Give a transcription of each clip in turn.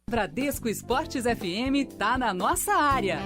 Bradesco Esportes FM tá na nossa área.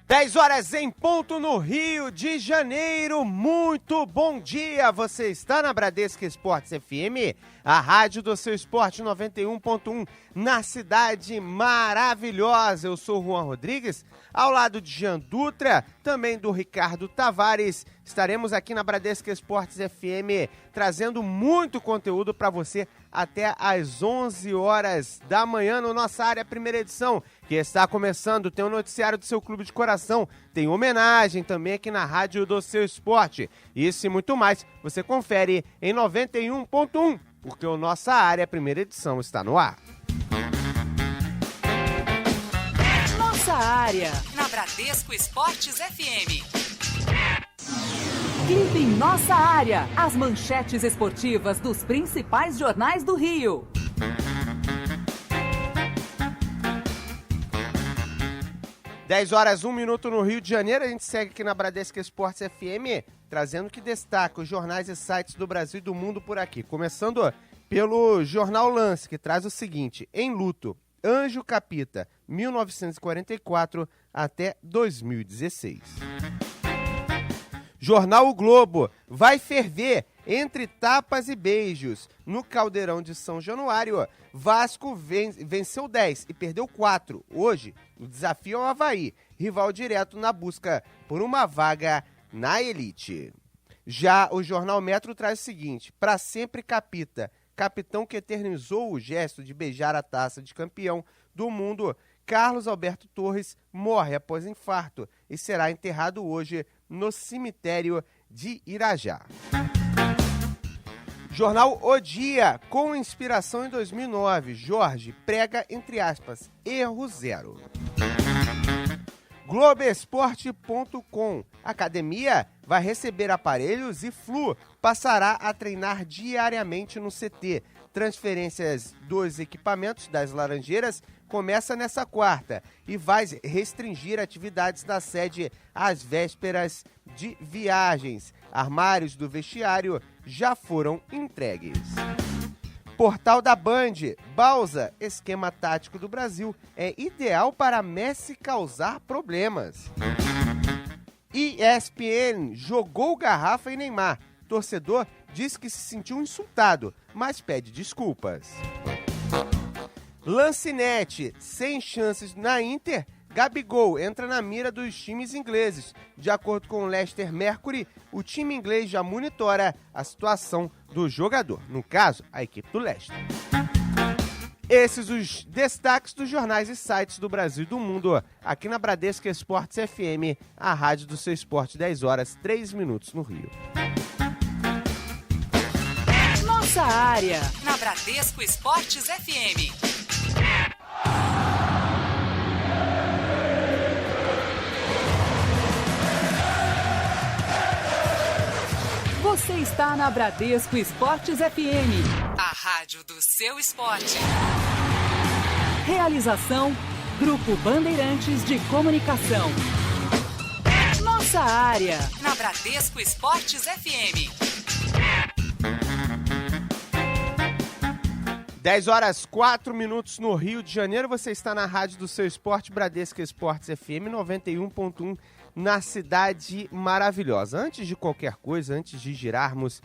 Dez horas em ponto no Rio de Janeiro. Muito bom dia. Você está na Bradesco Esportes FM, a rádio do seu esporte 91.1, na cidade maravilhosa. Eu sou o Juan Rodrigues, ao lado de Jean Dutra, também do Ricardo Tavares. Estaremos aqui na Bradesco Esportes FM trazendo muito conteúdo para você até às 11 horas da manhã no nossa área primeira edição, que está começando. Tem o noticiário do seu clube de coração, tem homenagem também aqui na rádio do seu esporte. Isso e muito mais você confere em 91.1, porque o nossa área primeira edição está no ar. Nossa área, na Bradesco Esportes FM. Clipe em Nossa Área, as manchetes esportivas dos principais jornais do Rio. Dez horas, 1 minuto no Rio de Janeiro. A gente segue aqui na Bradesco Esportes FM, trazendo o que destaca os jornais e sites do Brasil e do mundo por aqui. Começando pelo Jornal Lance, que traz o seguinte: em luto, Anjo Capita, 1944 até 2016. Jornal O Globo, vai ferver entre tapas e beijos. No Caldeirão de São Januário, Vasco venceu 10 e perdeu 4. Hoje, o desafio é o Avaí, rival direto na busca por uma vaga na elite. Já o Jornal Metro traz o seguinte: pra sempre Capita, capitão que eternizou o gesto de beijar a taça de campeão do mundo, Carlos Alberto Torres, morre após infarto e será enterrado hoje no cemitério de Irajá. Jornal O Dia, com inspiração em 2009, Jorge prega, entre aspas, erro zero. Globoesporte.com, academia vai receber aparelhos e Flu passará a treinar diariamente no CT. Transferências dos equipamentos das Laranjeiras começa nessa quarta e vai restringir atividades da sede às vésperas de viagens. Armários do vestiário já foram entregues. Portal da Band, Bausa, esquema tático do Brasil, é ideal para Messi causar problemas. ESPN, jogou garrafa em Neymar. Torcedor diz que se sentiu insultado, mas pede desculpas. Lancinete, sem chances na Inter, Gabigol entra na mira dos times ingleses. De acordo com o Leicester Mercury, o time inglês já monitora a situação do jogador, no caso, a equipe do Leicester. Esses os destaques dos jornais e sites do Brasil e do mundo, aqui na Bradesco Esportes FM, a rádio do seu esporte, 10 horas, 3 minutos no Rio. Nossa área, na Bradesco Esportes FM. Você está na Bradesco Esportes FM, a rádio do seu esporte. Realização, Grupo Bandeirantes de Comunicação. Nossa área, na Bradesco Esportes FM. 10 horas, 4 minutos no Rio de Janeiro. Você está na rádio do seu esporte, Bradesco Esportes FM 91.1, na cidade maravilhosa. Antes de qualquer coisa, antes de girarmos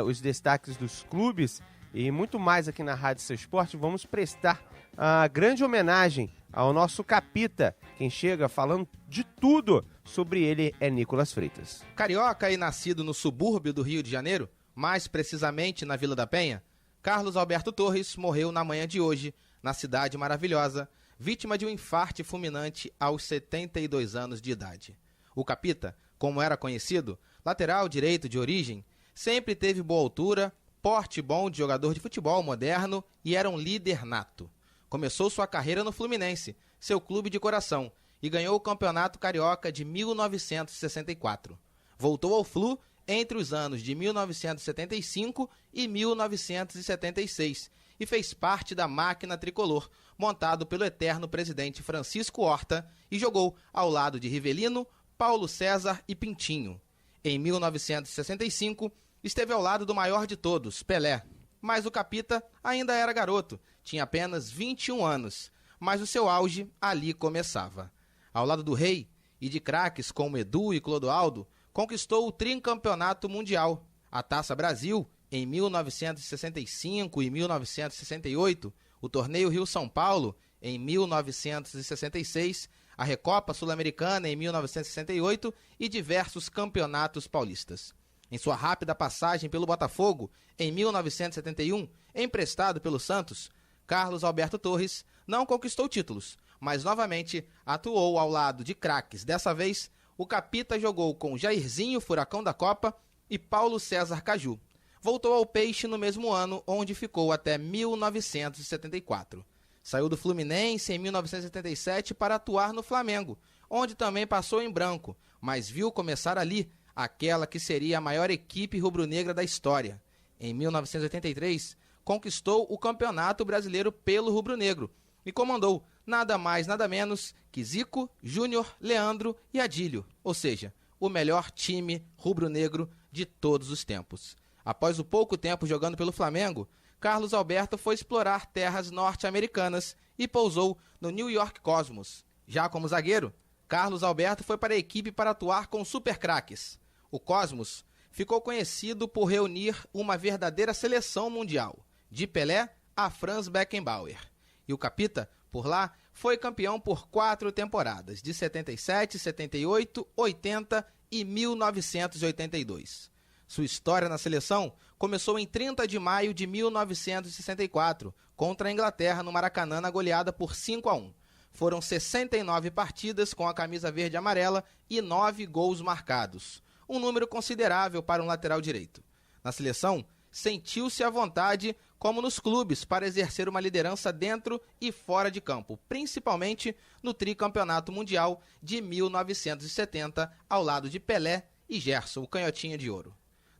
os destaques dos clubes e muito mais aqui na Rádio Seu Esporte, vamos prestar a grande homenagem ao nosso Capita. Quem chega falando de tudo sobre ele é Nicolas Freitas. Carioca e nascido no subúrbio do Rio de Janeiro, mais precisamente na Vila da Penha, Carlos Alberto Torres morreu na manhã de hoje, na cidade maravilhosa, vítima de um infarte fulminante aos 72 anos de idade. O Capita, como era conhecido, lateral direito de origem, sempre teve boa altura, porte bom de jogador de futebol moderno e era um líder nato. Começou sua carreira no Fluminense, seu clube de coração, e ganhou o Campeonato Carioca de 1964. Voltou ao Flu entre os anos de 1975 e 1976 e fez parte da máquina tricolor, montado pelo eterno presidente Francisco Horta, e jogou ao lado de Rivelino, Paulo César e Pintinho. Em 1965, esteve ao lado do maior de todos, Pelé. Mas o Capita ainda era garoto, tinha apenas 21 anos, mas o seu auge ali começava. Ao lado do rei e de craques como Edu e Clodoaldo, conquistou o tricampeonato mundial, a Taça Brasil em 1965 e 1968, o Torneio Rio-São Paulo em 1966, a Recopa Sul-Americana em 1968 e diversos campeonatos paulistas. Em sua rápida passagem pelo Botafogo, em 1971, emprestado pelo Santos, Carlos Alberto Torres não conquistou títulos, mas novamente atuou ao lado de craques. Dessa vez, o Capita jogou com Jairzinho, Furacão da Copa, e Paulo César Caju. Voltou ao Peixe no mesmo ano, onde ficou até 1974. Saiu do Fluminense em 1977 para atuar no Flamengo, onde também passou em branco, mas viu começar ali aquela que seria a maior equipe rubro-negra da história. Em 1983, conquistou o Campeonato Brasileiro pelo rubro-negro e comandou nada mais nada menos que Zico, Júnior, Leandro e Adílio, ou seja, o melhor time rubro-negro de todos os tempos. Após o pouco tempo jogando pelo Flamengo, Carlos Alberto foi explorar terras norte-americanas e pousou no New York Cosmos. Já como zagueiro, Carlos Alberto foi para a equipe para atuar com supercraques. O Cosmos ficou conhecido por reunir uma verdadeira seleção mundial, de Pelé a Franz Beckenbauer. E o Capita, por lá, foi campeão por 4 temporadas, de 77, 78, 80 e 1982. Sua história na seleção começou em 30 de maio de 1964, contra a Inglaterra no Maracanã, na goleada por 5-1. Foram 69 partidas com a camisa verde e amarela e 9 gols marcados. Um número considerável para um lateral direito. Na seleção, sentiu-se à vontade, como nos clubes, para exercer uma liderança dentro e fora de campo, principalmente no tricampeonato mundial de 1970, ao lado de Pelé e Gerson, o canhotinha de ouro.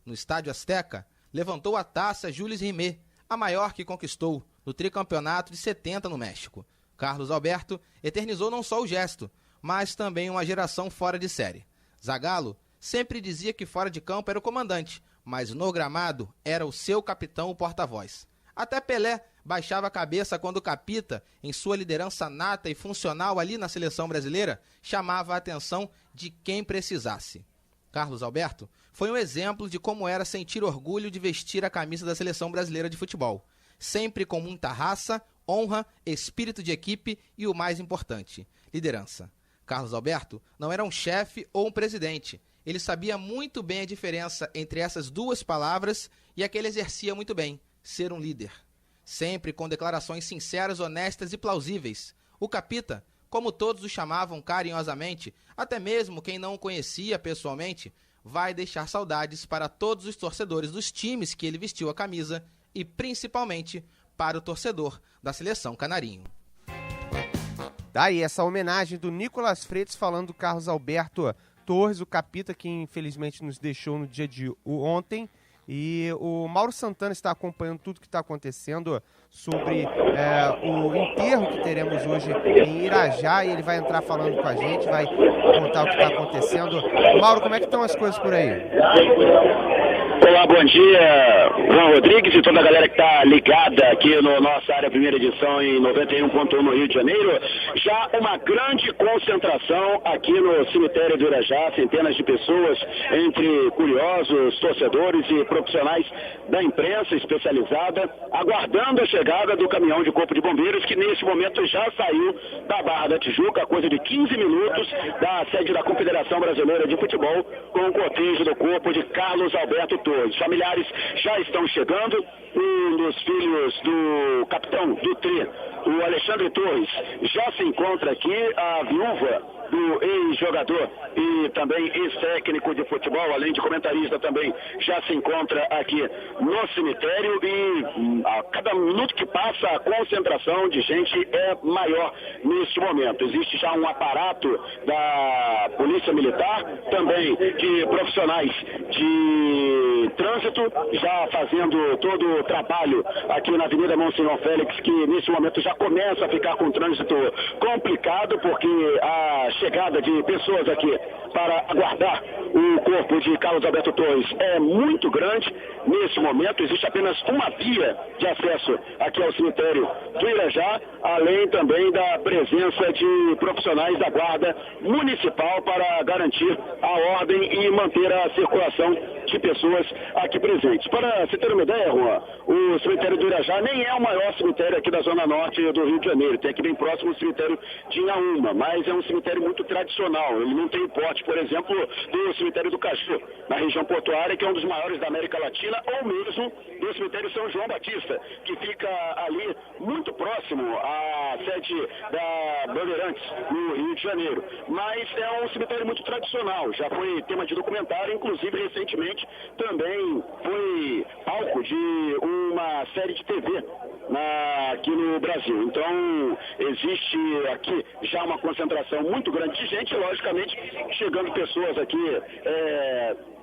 No Estádio Azteca, levantou a taça Jules Rimet, a maior que conquistou no tricampeonato de 70 no México. Carlos Alberto eternizou não só o gesto, mas também uma geração fora de série. Zagallo sempre dizia que fora de campo era o comandante, mas no gramado era o seu capitão, o porta-voz. Até Pelé baixava a cabeça quando o Capita, em sua liderança nata e funcional ali na seleção brasileira, chamava a atenção de quem precisasse. Carlos Alberto foi um exemplo de como era sentir orgulho de vestir a camisa da seleção brasileira de futebol. Sempre com muita raça, honra, espírito de equipe e o mais importante, liderança. Carlos Alberto não era um chefe ou um presidente. Ele sabia muito bem a diferença entre essas duas palavras e a que ele exercia muito bem, ser um líder. Sempre com declarações sinceras, honestas e plausíveis. O Capita, como todos o chamavam carinhosamente, até mesmo quem não o conhecia pessoalmente, vai deixar saudades para todos os torcedores dos times que ele vestiu a camisa e principalmente para o torcedor da seleção canarinho. Daí essa homenagem do Nicolas Freitas falando do Carlos Alberto Torres, o Capita, que infelizmente nos deixou no dia de ontem. E o Mauro Santana está acompanhando tudo que está acontecendo sobre o enterro que teremos hoje em Irajá, e ele vai entrar falando com a gente, vai contar o que está acontecendo. Mauro, como é que estão as coisas por aí? Olá, bom dia, Juan Rodrigues e toda a galera que está ligada aqui no nossa área primeira edição em 91.1 no Rio de Janeiro. Já uma grande concentração aqui no cemitério do Irajá, centenas de pessoas, entre curiosos, torcedores e profissionais da imprensa especializada, aguardando a chegada do caminhão de Corpo de Bombeiros, que nesse momento já saiu da Barra da Tijuca, coisa de 15 minutos, da sede da Confederação Brasileira de Futebol, com o cortejo do corpo de Carlos Alberto Torres. Os familiares já estão chegando. Um dos filhos do capitão do Tri, o Alexandre Torres, já se encontra aqui. A viúva do ex-jogador e também ex-técnico de futebol, além de comentarista também, já se encontra aqui no cemitério, e a cada minuto que passa a concentração de gente é maior neste momento. Existe já um aparato da Polícia Militar, também de profissionais em trânsito, já fazendo todo o trabalho aqui na Avenida Monsenhor Félix, que nesse momento já começa a ficar com trânsito complicado, porque a chegada de pessoas aqui para aguardar o corpo de Carlos Alberto Torres é muito grande. Nesse momento existe apenas uma via de acesso aqui ao cemitério do Irajá, além também da presença de profissionais da Guarda Municipal para garantir a ordem e manter a circulação de pessoas aqui presentes. Para você ter uma ideia, Juan, o cemitério do Irajá nem é o maior cemitério aqui da Zona Norte do Rio de Janeiro. Tem aqui bem próximo o cemitério de Inhaúma, mas é um cemitério muito tradicional. Ele não tem o porte, por exemplo, do cemitério do Caju, na região portuária, que é um dos maiores da América Latina, ou mesmo do cemitério São João Batista, que fica ali muito próximo à sede da Bandeirantes, no Rio de Janeiro. Mas é um cemitério muito tradicional, já foi tema de documentário, inclusive recentemente também foi palco de uma série de TV aqui no Brasil. Então existe aqui já uma concentração muito grande de gente, logicamente chegando pessoas aqui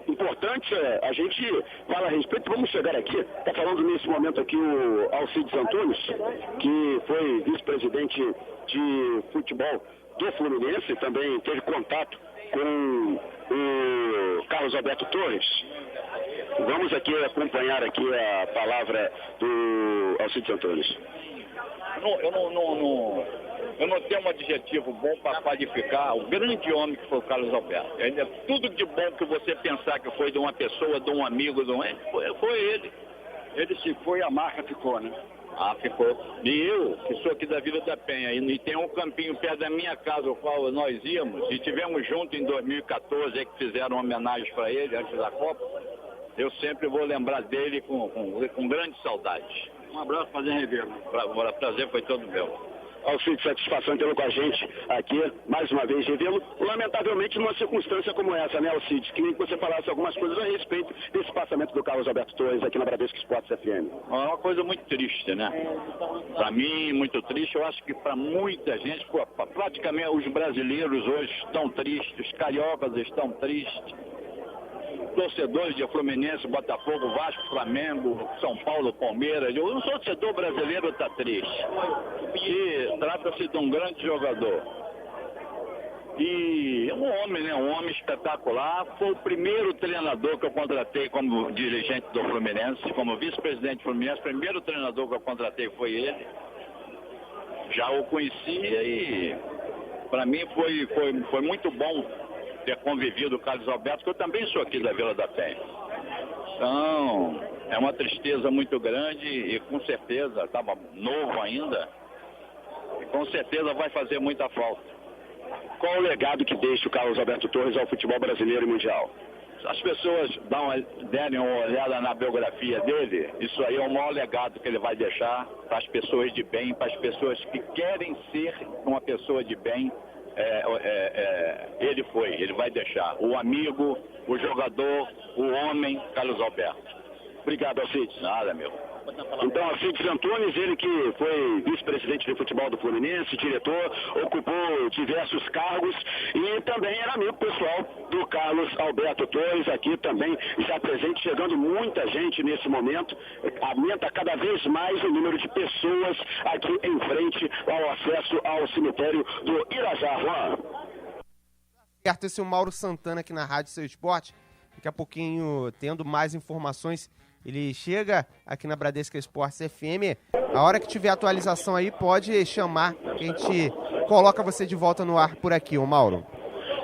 importante, a gente fala a respeito, vamos chegar aqui, está falando nesse momento aqui o Alcides Antunes, que foi vice-presidente de futebol do Fluminense, também teve contato com o Carlos Alberto Torres. Vamos aqui acompanhar aqui a palavra do Alcides Antunes. Eu não tenho um adjetivo bom para qualificar o grande homem que foi o Carlos Alberto. Ele é tudo de bom que você pensar que foi de uma pessoa, de um amigo, foi ele. Ele se foi, a marca ficou, né? Ah, ficou. E eu, que sou aqui da Vila da Penha, e tem um campinho perto da minha casa, o qual nós íamos, e estivemos juntos em 2014, que fizeram homenagem para ele, antes da Copa, eu sempre vou lembrar dele com grande saudade. Um abraço, prazer em revê-lo. Prazer foi todo meu. Alcides, satisfação tê-lo com a gente aqui, mais uma vez revê-lo, lamentavelmente numa circunstância como essa, né, Alcides? Queria que você falasse algumas coisas a respeito desse passamento do Carlos Alberto Torres aqui na Bradesco Esportes FM. É uma coisa muito triste, né? Para mim, muito triste. Eu acho que para muita gente, praticamente os brasileiros hoje estão tristes, os cariocas estão tristes. Torcedores de Fluminense, Botafogo, Vasco, Flamengo, São Paulo, Palmeiras. O torcedor brasileiro está triste. E trata-se de um grande jogador. E um homem, né? Um homem espetacular. Foi o primeiro treinador que eu contratei como dirigente do Fluminense, como vice-presidente do Fluminense. O primeiro treinador que eu contratei foi ele. Já o conhecia e para mim foi muito bom ter convivido com o Carlos Alberto, que eu também sou aqui da Vila da Penha. Então, é uma tristeza muito grande e com certeza, estava novo ainda, e com certeza vai fazer muita falta. Qual o legado que deixa o Carlos Alberto Torres ao futebol brasileiro e mundial? Se as pessoas derem uma olhada na biografia dele, isso aí é o maior legado que ele vai deixar para as pessoas de bem, para as pessoas que querem ser uma pessoa de bem. Ele vai deixar o amigo, o jogador, o homem, Carlos Alberto. Obrigado, Alcides. Nada, meu. Então, Alcides Antunes, ele que foi vice-presidente de futebol do Fluminense, diretor, ocupou diversos cargos e também era amigo pessoal do Carlos Alberto Torres, aqui também já presente, chegando muita gente nesse momento. Aumenta cada vez mais o número de pessoas aqui em frente ao acesso ao cemitério do Irajá. Juan. Certo, esse é o Mauro Santana aqui na Rádio Seu Esporte. Daqui a pouquinho, tendo mais informações, ele chega aqui na Bradesco Esportes FM. A hora que tiver atualização aí, pode chamar, que a gente coloca você de volta no ar por aqui, ô Mauro.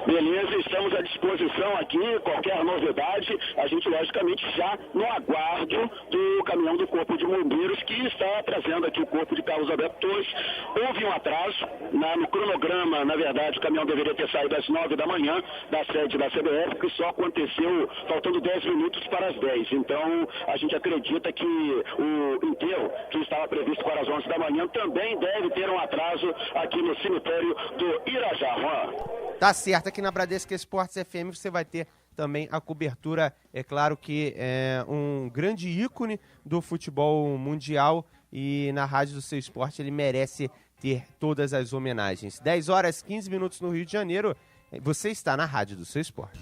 Beleza, estamos à disposição aqui, qualquer novidade, a gente logicamente já no aguardo do caminhão do Corpo de Bombeiros que está trazendo aqui o corpo de Carlos Alberto Torres. Houve um atraso no cronograma, na verdade o caminhão deveria ter saído às 9 da manhã da sede da CBF, que só aconteceu faltando 10 minutos para as 10. Então a gente acredita que o enterro que estava previsto para as 11 da manhã também deve ter um atraso aqui no cemitério do Irajá. Juan. Tá certo, aqui na Bradesco Esportes FM você vai ter também a cobertura, é claro que é um grande ícone do futebol mundial e na Rádio do Seu Esporte ele merece ter todas as homenagens. 10 horas 15 minutos no Rio de Janeiro, você está na Rádio do Seu Esporte.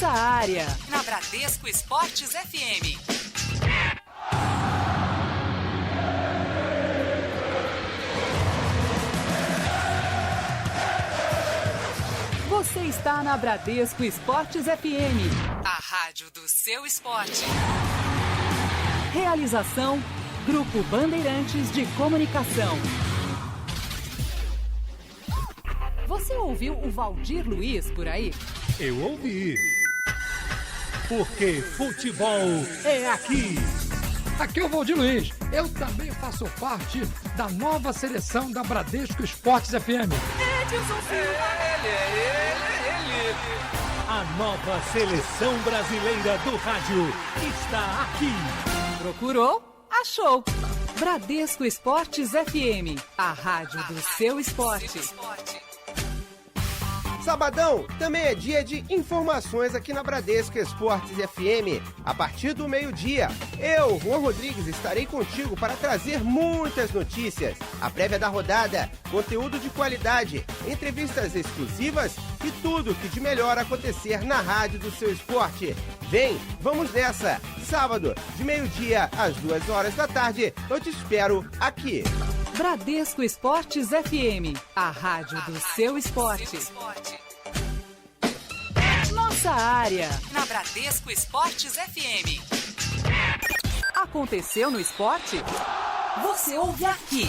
Nossa área, na Bradesco Esportes FM. Você está na Bradesco Esportes FM, a rádio do seu esporte. Realização, Grupo Bandeirantes de Comunicação. Você ouviu o Valdir Luiz por aí? Eu ouvi. Porque futebol é aqui. Aqui é o Valdir Luiz. Eu também faço parte da nova seleção da Bradesco Esportes FM. Edilson Silva. Ele. A nova seleção brasileira do rádio está aqui. Procurou? Achou. Bradesco Esportes FM, a rádio do seu esporte. Sabadão também é dia de informações aqui na Bradesco Esportes FM. A partir do meio-dia, eu, Juan Rodrigues, estarei contigo para trazer muitas notícias. A prévia da rodada, conteúdo de qualidade, entrevistas exclusivas e tudo que de melhor acontecer na rádio do seu esporte. Vem, vamos nessa! Sábado, de meio-dia às 2 horas da tarde, eu te espero aqui. Bradesco Esportes FM, a rádio do seu esporte. Nossa área, na Bradesco Esportes FM. Aconteceu no esporte? Você ouve aqui.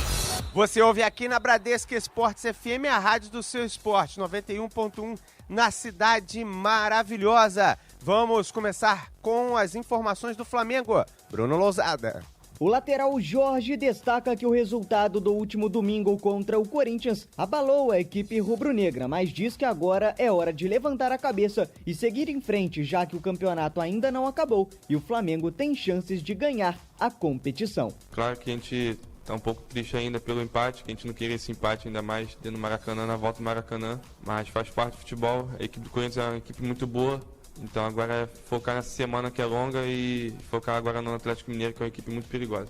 Você ouve aqui na Bradesco Esportes FM, a rádio do seu esporte, 91.1, na Cidade Maravilhosa. Vamos começar com as informações do Flamengo. Bruno Lousada. O lateral Jorge destaca que o resultado do último domingo contra o Corinthians abalou a equipe rubro-negra, mas diz que agora é hora de levantar a cabeça e seguir em frente, já que o campeonato ainda não acabou e o Flamengo tem chances de ganhar a competição. Claro que a gente tá um pouco triste ainda pelo empate, que a gente não queria esse empate ainda mais dentro do Maracanã, na volta do Maracanã, mas faz parte do futebol. A equipe do Corinthians é uma equipe muito boa. Então agora é focar nessa semana que é longa e focar agora no Atlético Mineiro, que é uma equipe muito perigosa.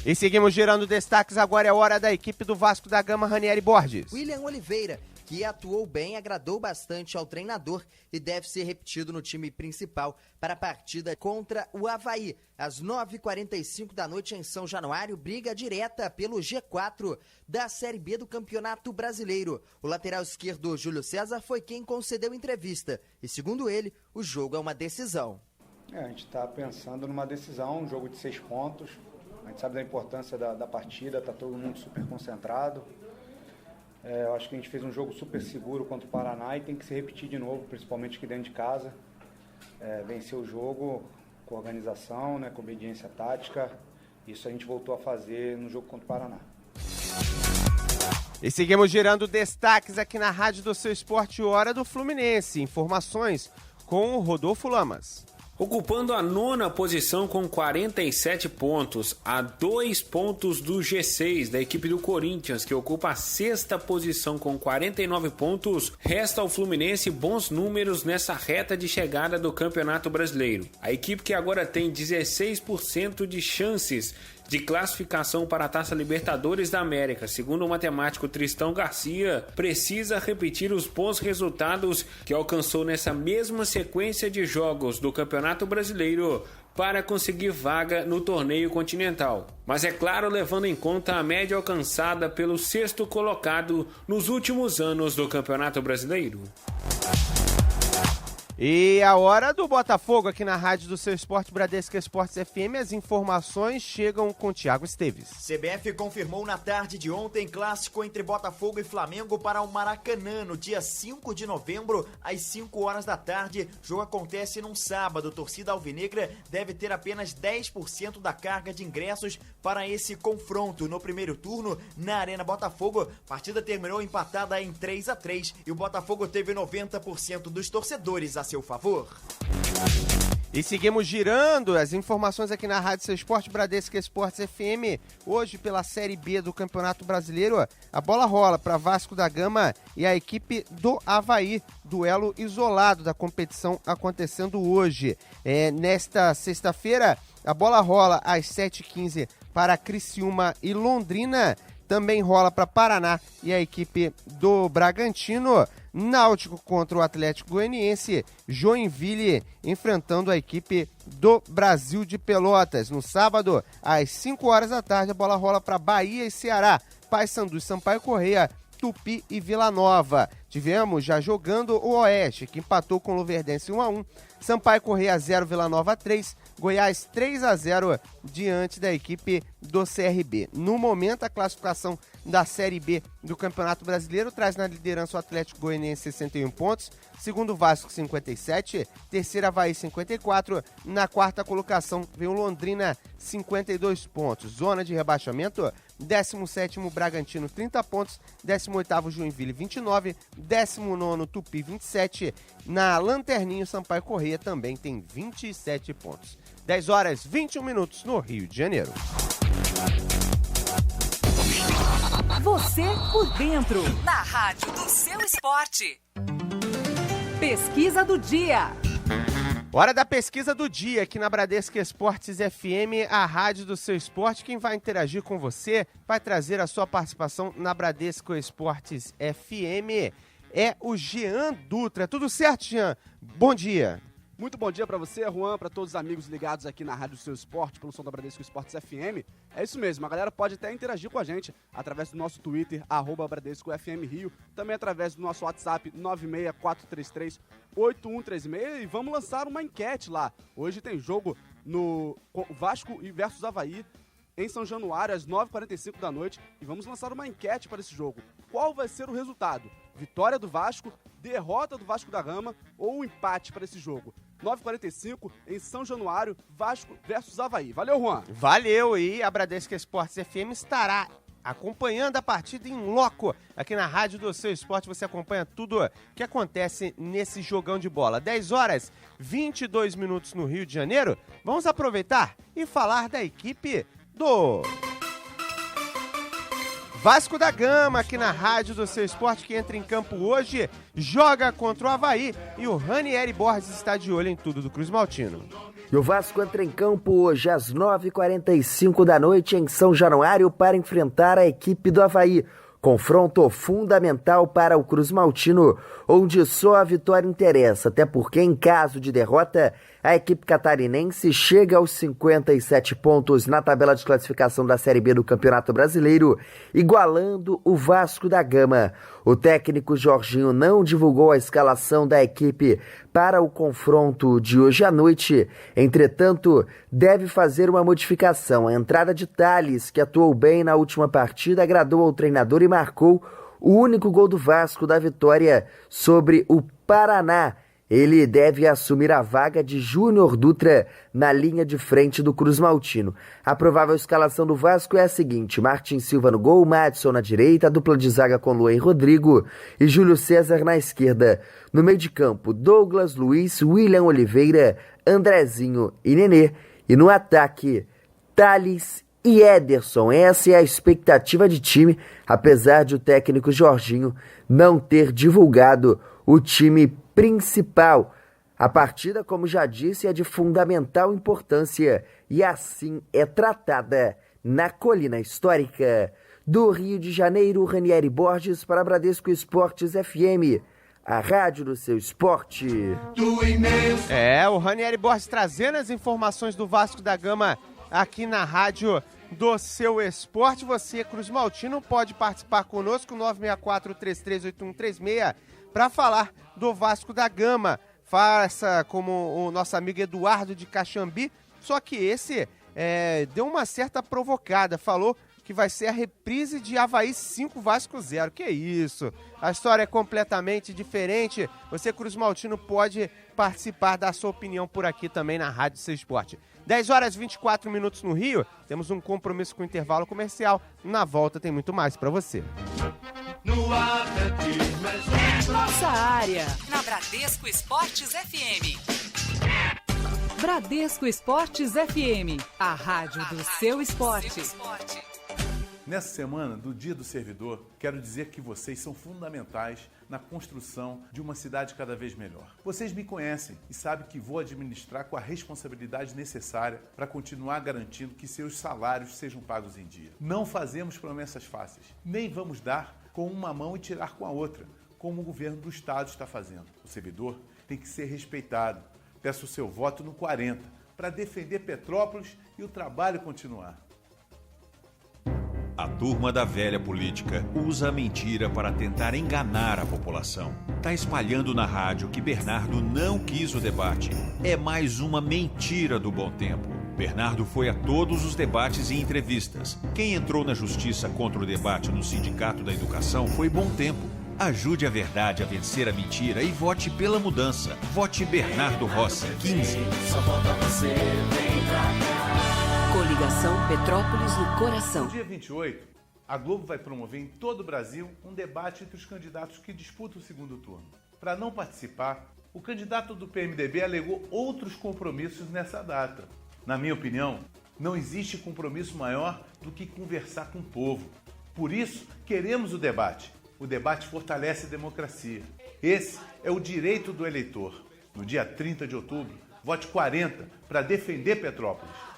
E seguimos girando destaques, agora é hora da equipe do Vasco da Gama, Ranieri Borges. William Oliveira, que atuou bem, agradou bastante ao treinador e deve ser repetido no time principal para a partida contra o Avaí. Às 9h45 da noite em São Januário, briga direta pelo G4 da Série B do Campeonato Brasileiro. O lateral esquerdo Júlio César foi quem concedeu entrevista e, segundo ele, o jogo é uma decisão. A gente está pensando numa decisão, um jogo de 6 pontos. A gente sabe da importância da partida, está todo mundo super concentrado. Eu acho que a gente fez um jogo super seguro contra o Paraná e tem que se repetir de novo, principalmente aqui dentro de casa. Vencer o jogo com organização, né, com obediência tática. Isso a gente voltou a fazer no jogo contra o Paraná. E seguimos girando destaques aqui na Rádio do Seu Esporte, hora do Fluminense. Informações com o Rodolfo Lamas. Ocupando a 9ª posição com 47 pontos, a 2 pontos do G6 da equipe do Corinthians, que ocupa a 6ª posição com 49 pontos, resta ao Fluminense bons números nessa reta de chegada do Campeonato Brasileiro. A equipe que agora tem 16% de chances de classificação para a Taça Libertadores da América, segundo o matemático Tristão Garcia, precisa repetir os bons resultados que alcançou nessa mesma sequência de jogos do Campeonato Brasileiro para conseguir vaga no torneio continental. Mas é claro, levando em conta a média alcançada pelo 6º colocado nos últimos anos do Campeonato Brasileiro. E a hora do Botafogo aqui na Rádio do Seu Esporte, Bradesco Esportes FM. As informações chegam com o Thiago Esteves. CBF confirmou na tarde de ontem clássico entre Botafogo e Flamengo para o Maracanã, no dia 5 de novembro, às 5 horas da tarde. O jogo acontece num sábado. Torcida alvinegra deve ter apenas 10% da carga de ingressos para esse confronto. No primeiro turno, na Arena Botafogo, a partida terminou empatada em 3-3 e o Botafogo teve 90% dos torcedores a seu favor. E seguimos girando as informações aqui na Rádio Seu Esporte, Bradesco Esportes FM. Hoje, pela Série B do Campeonato Brasileiro, a bola rola para Vasco da Gama e a equipe do Avaí. Duelo isolado da competição acontecendo hoje. Nesta sexta-feira, a bola rola às 7h15 para Criciúma e Londrina. também rola para Paraná e a equipe do Bragantino. Náutico contra o Atlético Goianiense, Joinville enfrentando a equipe do Brasil de Pelotas. No sábado, às 5 horas da tarde, a bola rola para Bahia e Ceará, Paysandu e Sampaio Corrêa, Tupi e Vila Nova. Tivemos já jogando o Oeste, que empatou com o Luverdense 1-1, Sampaio Corrêa 0, Vila Nova 3, Goiás 3-0 diante da equipe do CRB. No momento, a classificação da Série B do Campeonato Brasileiro traz na liderança o Atlético Goianiense 61 pontos, segundo Vasco 57, terceiro Avaí 54, na quarta colocação vem o Londrina 52 pontos. Zona de rebaixamento, 17º Bragantino 30 pontos, 18º Joinville 29, 19º Tupi 27, na lanterninha Sampaio Corrêa também tem 27 pontos. 10 horas 21 minutos no Rio de Janeiro. Você por dentro, na rádio do seu esporte. Pesquisa do dia. Hora da pesquisa do dia aqui na Bradesco Esportes FM, a rádio do seu esporte. Quem vai interagir com você, vai trazer a sua participação na Bradesco Esportes FM é o Jean Dutra. Tudo certo, Jean? Bom dia. Muito bom dia para você, Juan, para todos os amigos ligados aqui na Rádio do Seu Esporte, pelo som da Bradesco Esportes FM. É isso mesmo, a galera pode até interagir com a gente através do nosso Twitter, @BradescoFMRio, também através do nosso WhatsApp 96433-8136, e vamos lançar uma enquete lá. Hoje tem jogo no Vasco versus Avaí, em São Januário, às 9h45 da noite, e vamos lançar uma enquete para esse jogo. Qual vai ser o resultado? Vitória do Vasco, derrota do Vasco da Gama ou um empate para esse jogo? 9h45 em São Januário, Vasco versus Avaí. Valeu, Juan. Valeu, e a Bradesco Esportes FM estará acompanhando a partida em loco. Aqui na Rádio do Seu Esporte você acompanha tudo que acontece nesse jogão de bola. 10 horas 22 minutos no Rio de Janeiro. Vamos aproveitar e falar da equipe do Vasco da Gama, aqui na Rádio do Seu Esporte, que entra em campo hoje, joga contra o Avaí, e o Ranieri Borges está de olho em tudo do Cruz Maltino. E o Vasco entra em campo hoje às 9h45 da noite em São Januário para enfrentar a equipe do Avaí. Confronto fundamental para o Cruz Maltino, onde só a vitória interessa, até porque em caso de derrota, a equipe catarinense chega aos 57 pontos na tabela de classificação da Série B do Campeonato Brasileiro, igualando o Vasco da Gama. O técnico Jorginho não divulgou a escalação da equipe para o confronto de hoje à noite, entretanto, deve fazer uma modificação. A entrada de Thales, que atuou bem na última partida, agradou ao treinador e marcou o único gol do Vasco da vitória sobre o Paraná. Ele deve assumir a vaga de Júnior Dutra na linha de frente do Cruz Maltino. A provável escalação do Vasco é a seguinte: Martin Silva no gol, Madison na direita, a dupla de zaga com Luan e Rodrigo e Júlio César na esquerda. No meio de campo, Douglas Luiz, William Oliveira, Andrezinho e Nenê. E no ataque, Thales e Ederson. Essa é a expectativa de time, apesar de o técnico Jorginho não ter divulgado o time principal. A partida, como já disse, é de fundamental importância e assim é tratada na Colina Histórica. Do Rio de Janeiro, Ranieri Borges para Bradesco Esportes FM, a rádio do seu esporte. O Ranieri Borges trazendo as informações do Vasco da Gama aqui na rádio do seu esporte. Você, Cruz Maltino, pode participar conosco, 964-338136, para falar do Vasco da Gama. Faça como o nosso amigo Eduardo de Caxambi, só que esse deu uma certa provocada, falou que vai ser a reprise de Avaí 5, Vasco 0. Que isso? A história é completamente diferente. Você, Cruz Maltino, pode participar da sua opinião por aqui também na Rádio do Seu Esporte. 10 horas e 24 minutos no Rio, temos um compromisso com o intervalo comercial. Na volta tem muito mais para você. Nossa área, na Bradesco Esportes FM. Bradesco Esportes FM, a rádio do seu esporte. Nessa semana do Dia do Servidor, quero dizer que vocês são fundamentais na construção de uma cidade cada vez melhor. Vocês me conhecem e sabem que vou administrar com a responsabilidade necessária para continuar garantindo que seus salários sejam pagos em dia. Não fazemos promessas fáceis, nem vamos dar com uma mão e tirar com a outra, como o governo do estado está fazendo. O servidor tem que ser respeitado. Peço o seu voto no 40 para defender Petrópolis e o trabalho continuar. A turma da velha política usa a mentira para tentar enganar a população. Tá espalhando na rádio que Bernardo não quis o debate. É mais uma mentira do bom tempo. Bernardo foi a todos os debates e entrevistas. Quem entrou na justiça contra o debate no Sindicato da Educação foi Bom Tempo. Ajude a verdade a vencer a mentira e vote pela mudança. Vote Bernardo Rossi, 15. Só falta você, vem pra cá. Coligação Petrópolis no coração. No dia 28, a Globo vai promover em todo o Brasil um debate entre os candidatos que disputam o segundo turno. Para não participar, o candidato do PMDB alegou outros compromissos nessa data. Na minha opinião, não existe compromisso maior do que conversar com o povo. Por isso, queremos o debate. O debate fortalece a democracia. Esse é o direito do eleitor. No dia 30 de outubro, vote 40 para defender Petrópolis.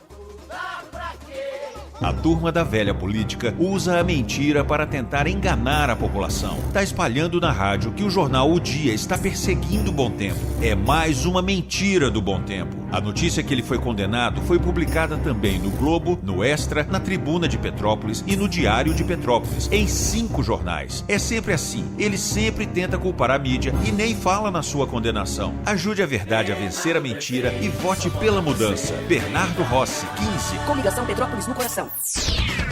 A turma da velha política usa a mentira para tentar enganar a população. Tá espalhando na rádio que o jornal O Dia está perseguindo o Bom Tempo. É mais uma mentira do Bom Tempo. A notícia que ele foi condenado foi publicada também no Globo, no Extra, na Tribuna de Petrópolis e no Diário de Petrópolis, em 5 jornais. É sempre assim. Ele sempre tenta culpar a mídia e nem fala na sua condenação. Ajude a verdade a vencer a mentira e vote pela mudança. Bernardo Rossi, 15. Coligação Petrópolis no coração.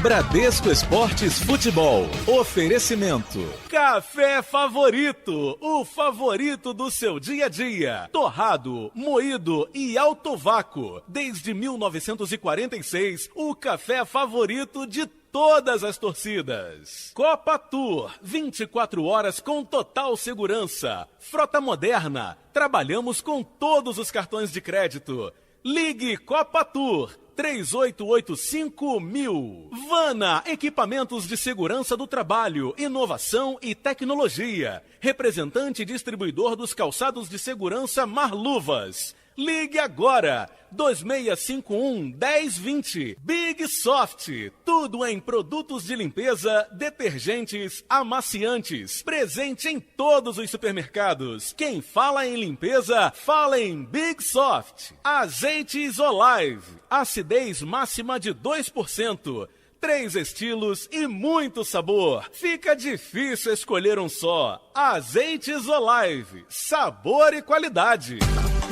Bradesco Esportes Futebol. Oferecimento. Café Favorito. O favorito do seu dia a dia. Torrado, moído e alto vácuo. Desde 1946, o café favorito de todas as torcidas. Copa Tour, 24 horas com total segurança. Frota moderna, trabalhamos com todos os cartões de crédito. Ligue Copa Tour 3885.000. Vana, equipamentos de segurança do trabalho, inovação e tecnologia. Representante e distribuidor dos calçados de segurança Marluvas. Ligue agora, 2651-1020. Big Soft, tudo em produtos de limpeza, detergentes, amaciantes. Presente em todos os supermercados. Quem fala em limpeza, fala em Big Soft. Azeites Olive, acidez máxima de 2%. 3 estilos e muito sabor. Fica difícil escolher um só. Azeites Olive, sabor e qualidade.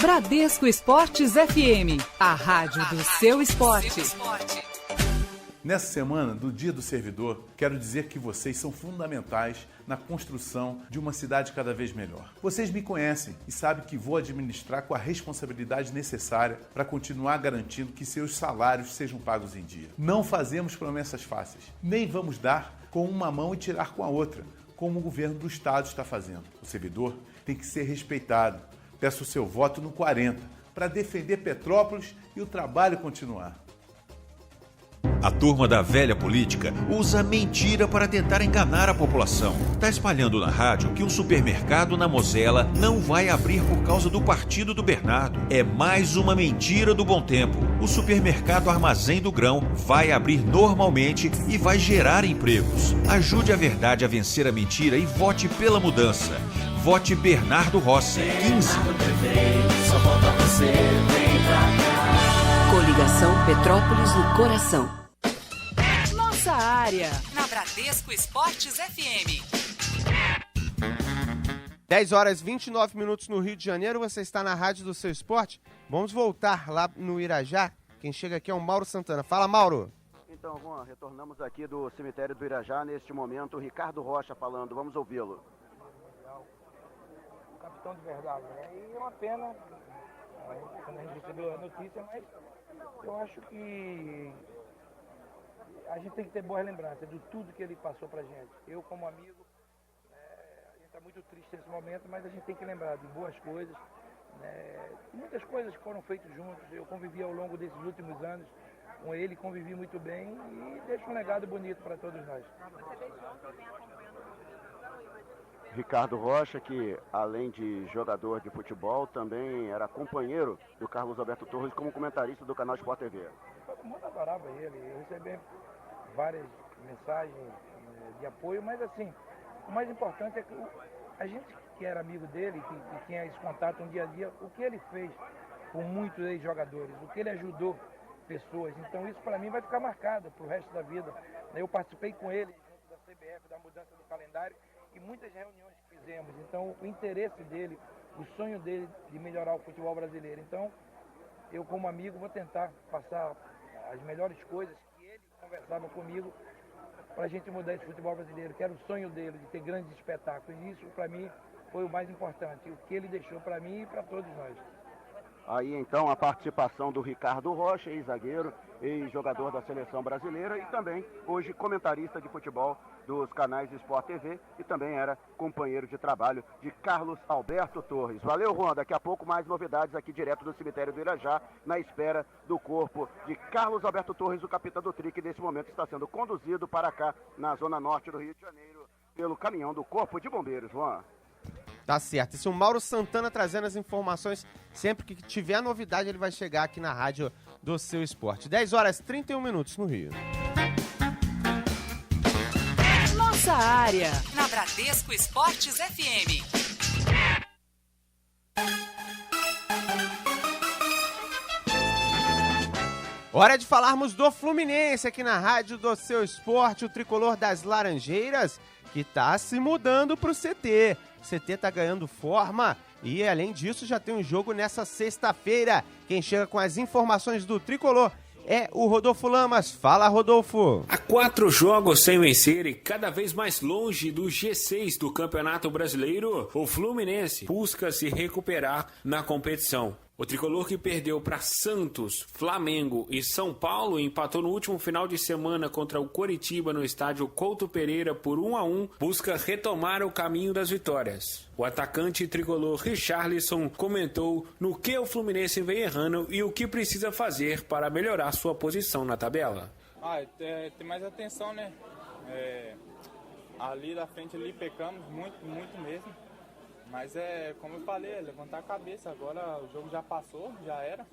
Bradesco Esportes FM, a rádio do seu esporte. Nessa semana do Dia do Servidor, quero dizer que vocês são fundamentais na construção de uma cidade cada vez melhor. Vocês me conhecem e sabem que vou administrar com a responsabilidade necessária para continuar garantindo que seus salários sejam pagos em dia. Não fazemos promessas fáceis, nem vamos dar com uma mão e tirar com a outra, como o governo do estado está fazendo. O servidor tem que ser respeitado. Peço o seu voto no 40 para defender Petrópolis e o trabalho continuar. A turma da velha política usa a mentira para tentar enganar a população. Tá espalhando na rádio que um supermercado na Mosela não vai abrir por causa do partido do Bernardo. É mais uma mentira do Bom Tempo. O supermercado Armazém do Grão vai abrir normalmente e vai gerar empregos. Ajude a verdade a vencer a mentira e vote pela mudança. Vote Bernardo Rossi, 15. Só falta você, vem pra cá. Coligação Petrópolis no coração. Nossa área, na Bradesco Esportes FM. 10 horas e 29 minutos no Rio de Janeiro, você está na Rádio do Seu Esporte. Vamos voltar lá no Irajá. Quem chega aqui é o Mauro Santana. Fala, Mauro. Então, Juan, retornamos aqui do cemitério do Irajá. Neste momento, o Ricardo Rocha falando. Vamos ouvi-lo. Capitão de verdade, né? E é uma pena quando a gente recebeu a notícia, mas eu acho que a gente tem que ter boas lembranças de tudo que ele passou pra gente. Eu, como amigo, a gente está muito triste nesse momento, mas a gente tem que lembrar de boas coisas, né? Muitas coisas foram feitas juntos. Eu convivi ao longo desses últimos anos com ele convivi muito bem e deixa um legado bonito para todos nós. Ricardo Rocha, que além de jogador de futebol, também era companheiro do Carlos Alberto Torres como comentarista do canal Sport TV. Todo mundo adorava ele, eu recebi várias mensagens de apoio, mas assim, o mais importante é que a gente que era amigo dele, que tinha esse contato no dia a dia, o que ele fez com muitos ex-jogadores, o que ele ajudou pessoas, então isso para mim vai ficar marcado para o resto da vida. Eu participei com ele junto da CBF, da mudança do calendário, e muitas reuniões que fizemos, então o interesse dele, o sonho dele de melhorar o futebol brasileiro. Então, eu como amigo vou tentar passar as melhores coisas que ele conversava comigo para a gente mudar esse futebol brasileiro, que era o sonho dele, de ter grandes espetáculos. E isso, para mim, foi o mais importante, o que ele deixou para mim e para todos nós. Aí então a participação do Ricardo Rocha, ex-zagueiro, ex-jogador da seleção brasileira e também hoje comentarista de futebol dos canais Sport TV e também era companheiro de trabalho de Carlos Alberto Torres. Valeu, Juan. Daqui a pouco mais novidades aqui direto do cemitério do Irajá, na espera do corpo de Carlos Alberto Torres, o capitão do Tri, que nesse momento está sendo conduzido para cá, na zona norte do Rio de Janeiro, pelo caminhão do Corpo de Bombeiros. Juan. Tá certo. Esse é o Mauro Santana trazendo as informações. Sempre que tiver novidade, ele vai chegar aqui na rádio do Seu Esporte. 10h31 no Rio. Nossa área, na Bradesco Esportes FM. Hora de falarmos do Fluminense aqui na rádio do Seu Esporte, o tricolor das Laranjeiras, que tá se mudando pro CT. O CT tá ganhando forma e, além disso, já tem um jogo nessa sexta-feira. Quem chega com as informações do tricolor é o Rodolfo Lamas. Fala, Rodolfo. Há 4 jogos sem vencer e cada vez mais longe do G6 do Campeonato Brasileiro, o Fluminense busca se recuperar na competição. O tricolor, que perdeu para Santos, Flamengo e São Paulo, empatou no último final de semana contra o Coritiba no estádio Couto Pereira por 1-1, busca retomar o caminho das vitórias. O atacante tricolor Richarlison comentou no que o Fluminense vem errando e o que precisa fazer para melhorar sua posição na tabela. Tem mais atenção, né? Ali da frente ali pecamos muito mesmo. Mas como eu falei, levantar a cabeça. Agora o jogo já passou, já era.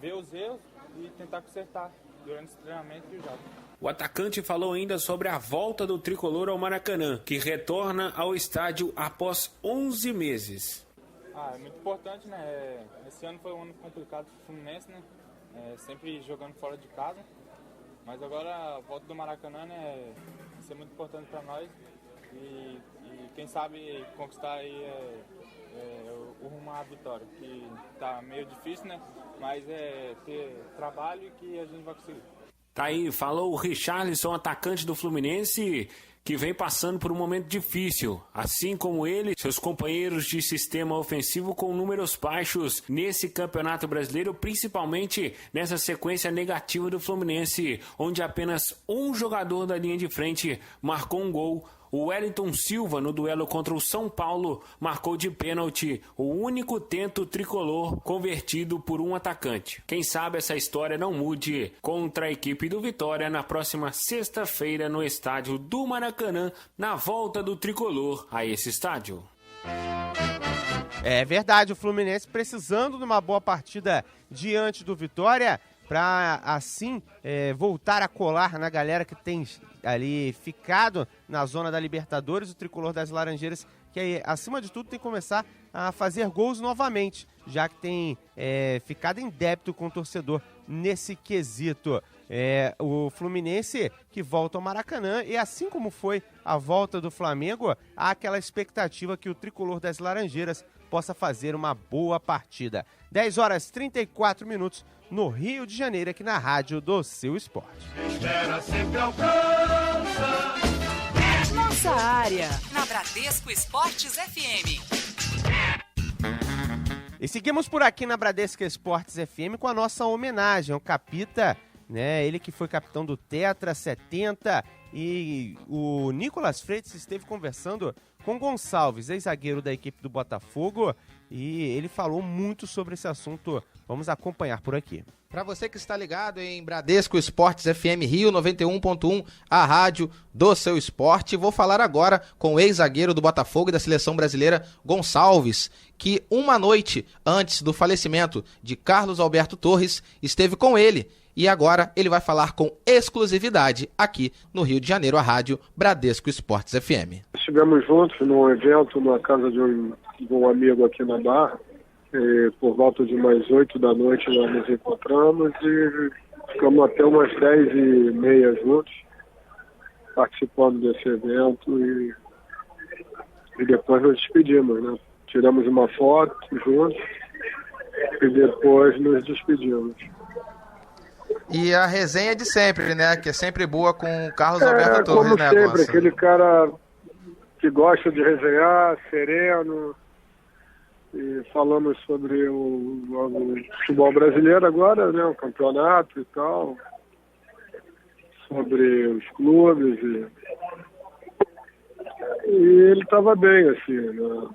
Ver os erros e tentar consertar durante esse treinamento e o jogo. O atacante falou ainda sobre a volta do tricolor ao Maracanã, que retorna ao estádio após 11 meses. É muito importante, né? Esse ano foi um ano complicado para o Fluminense, né? Sempre jogando fora de casa. Mas agora a volta do Maracanã, né? Vai ser muito importante para nós. E quem sabe conquistar aí o rumo à vitória, que tá meio difícil, né? Mas ter trabalho e que a gente vai conseguir. Tá aí, falou o Richarlison, atacante do Fluminense, que vem passando por um momento difícil. Assim como ele, seus companheiros de sistema ofensivo com números baixos nesse Campeonato Brasileiro, principalmente nessa sequência negativa do Fluminense, onde apenas um jogador da linha de frente marcou um gol. O Wellington Silva, no duelo contra o São Paulo, marcou de pênalti o único tento tricolor convertido por um atacante. Quem sabe essa história não mude contra a equipe do Vitória na próxima sexta-feira no estádio do Maracanã, na volta do tricolor a esse estádio. É verdade, o Fluminense precisando de uma boa partida diante do Vitória, para assim voltar a colar na galera que tem ali ficado na zona da Libertadores, o tricolor das Laranjeiras, que acima de tudo tem que começar a fazer gols novamente, já que tem ficado em débito com o torcedor nesse quesito. O Fluminense que volta ao Maracanã, e assim como foi a volta do Flamengo, há aquela expectativa que o tricolor das Laranjeiras possa fazer uma boa partida. 10h34 no Rio de Janeiro, aqui na rádio do Seu Esporte. Espera, sempre alcança. Nossa área, na Bradesco Esportes FM. E seguimos por aqui na Bradesco Esportes FM com a nossa homenagem ao Capita, né? Ele que foi capitão do Tetra 70, e o Nicolas Freitas esteve conversando com Gonçalves, ex-zagueiro da equipe do Botafogo, e ele falou muito sobre esse assunto. Vamos acompanhar por aqui. Para você que está ligado em Bradesco Esportes FM Rio 91.1, a rádio do seu esporte, vou falar agora com o ex-zagueiro do Botafogo e da Seleção Brasileira, Gonçalves, que uma noite antes do falecimento de Carlos Alberto Torres, esteve com ele. E agora ele vai falar com exclusividade aqui no Rio de Janeiro, a rádio Bradesco Esportes FM. Estivemos juntos num evento na casa de um amigo aqui na Barra. Por volta de umas 8 da noite nós nos encontramos e ficamos até umas 10h30 juntos, participando desse evento e depois nos despedimos, né? Tiramos uma foto juntos e depois nos despedimos. E a resenha de sempre, né? Que é sempre boa com o Carlos Alberto Torres, como né, sempre, Gonça? aquele cara que gosta de resenhar, sereno. E falamos sobre o futebol brasileiro agora, né? O campeonato e tal. Sobre os clubes. E ele estava bem, assim, né?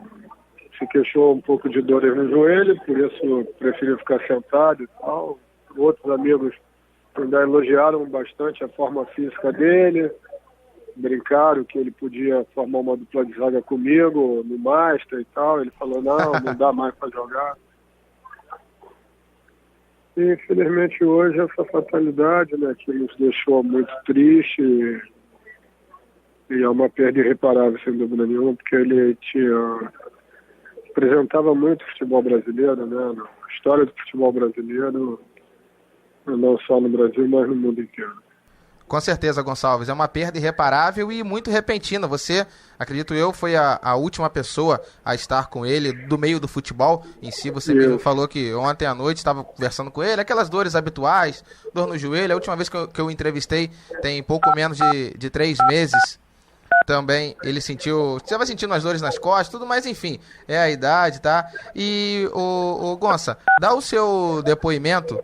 Se queixou um pouco de dores no joelho, por isso preferiu ficar sentado e tal. Outros amigos ainda elogiaram bastante a forma física dele, brincaram que ele podia formar uma dupla de zaga comigo no Master e tal. Ele falou, não dá mais para jogar. E infelizmente hoje essa fatalidade, né, que nos deixou muito triste e é uma perda irreparável, sem dúvida nenhuma, porque ele representava muito o futebol brasileiro, né, a história do futebol brasileiro, não só no Brasil, mas no mundo inteiro. Com certeza, Gonçalves, é uma perda irreparável e muito repentina. Você, acredito eu, foi a última pessoa a estar com ele do meio do futebol em si. Você mesmo falou que ontem à noite estava conversando com ele, aquelas dores habituais, dor no joelho. A última vez que eu entrevistei tem pouco menos de 3 meses. Também ele estava sentindo as dores nas costas, tudo, mas enfim, é a idade, tá? E o Gonça, dá o seu depoimento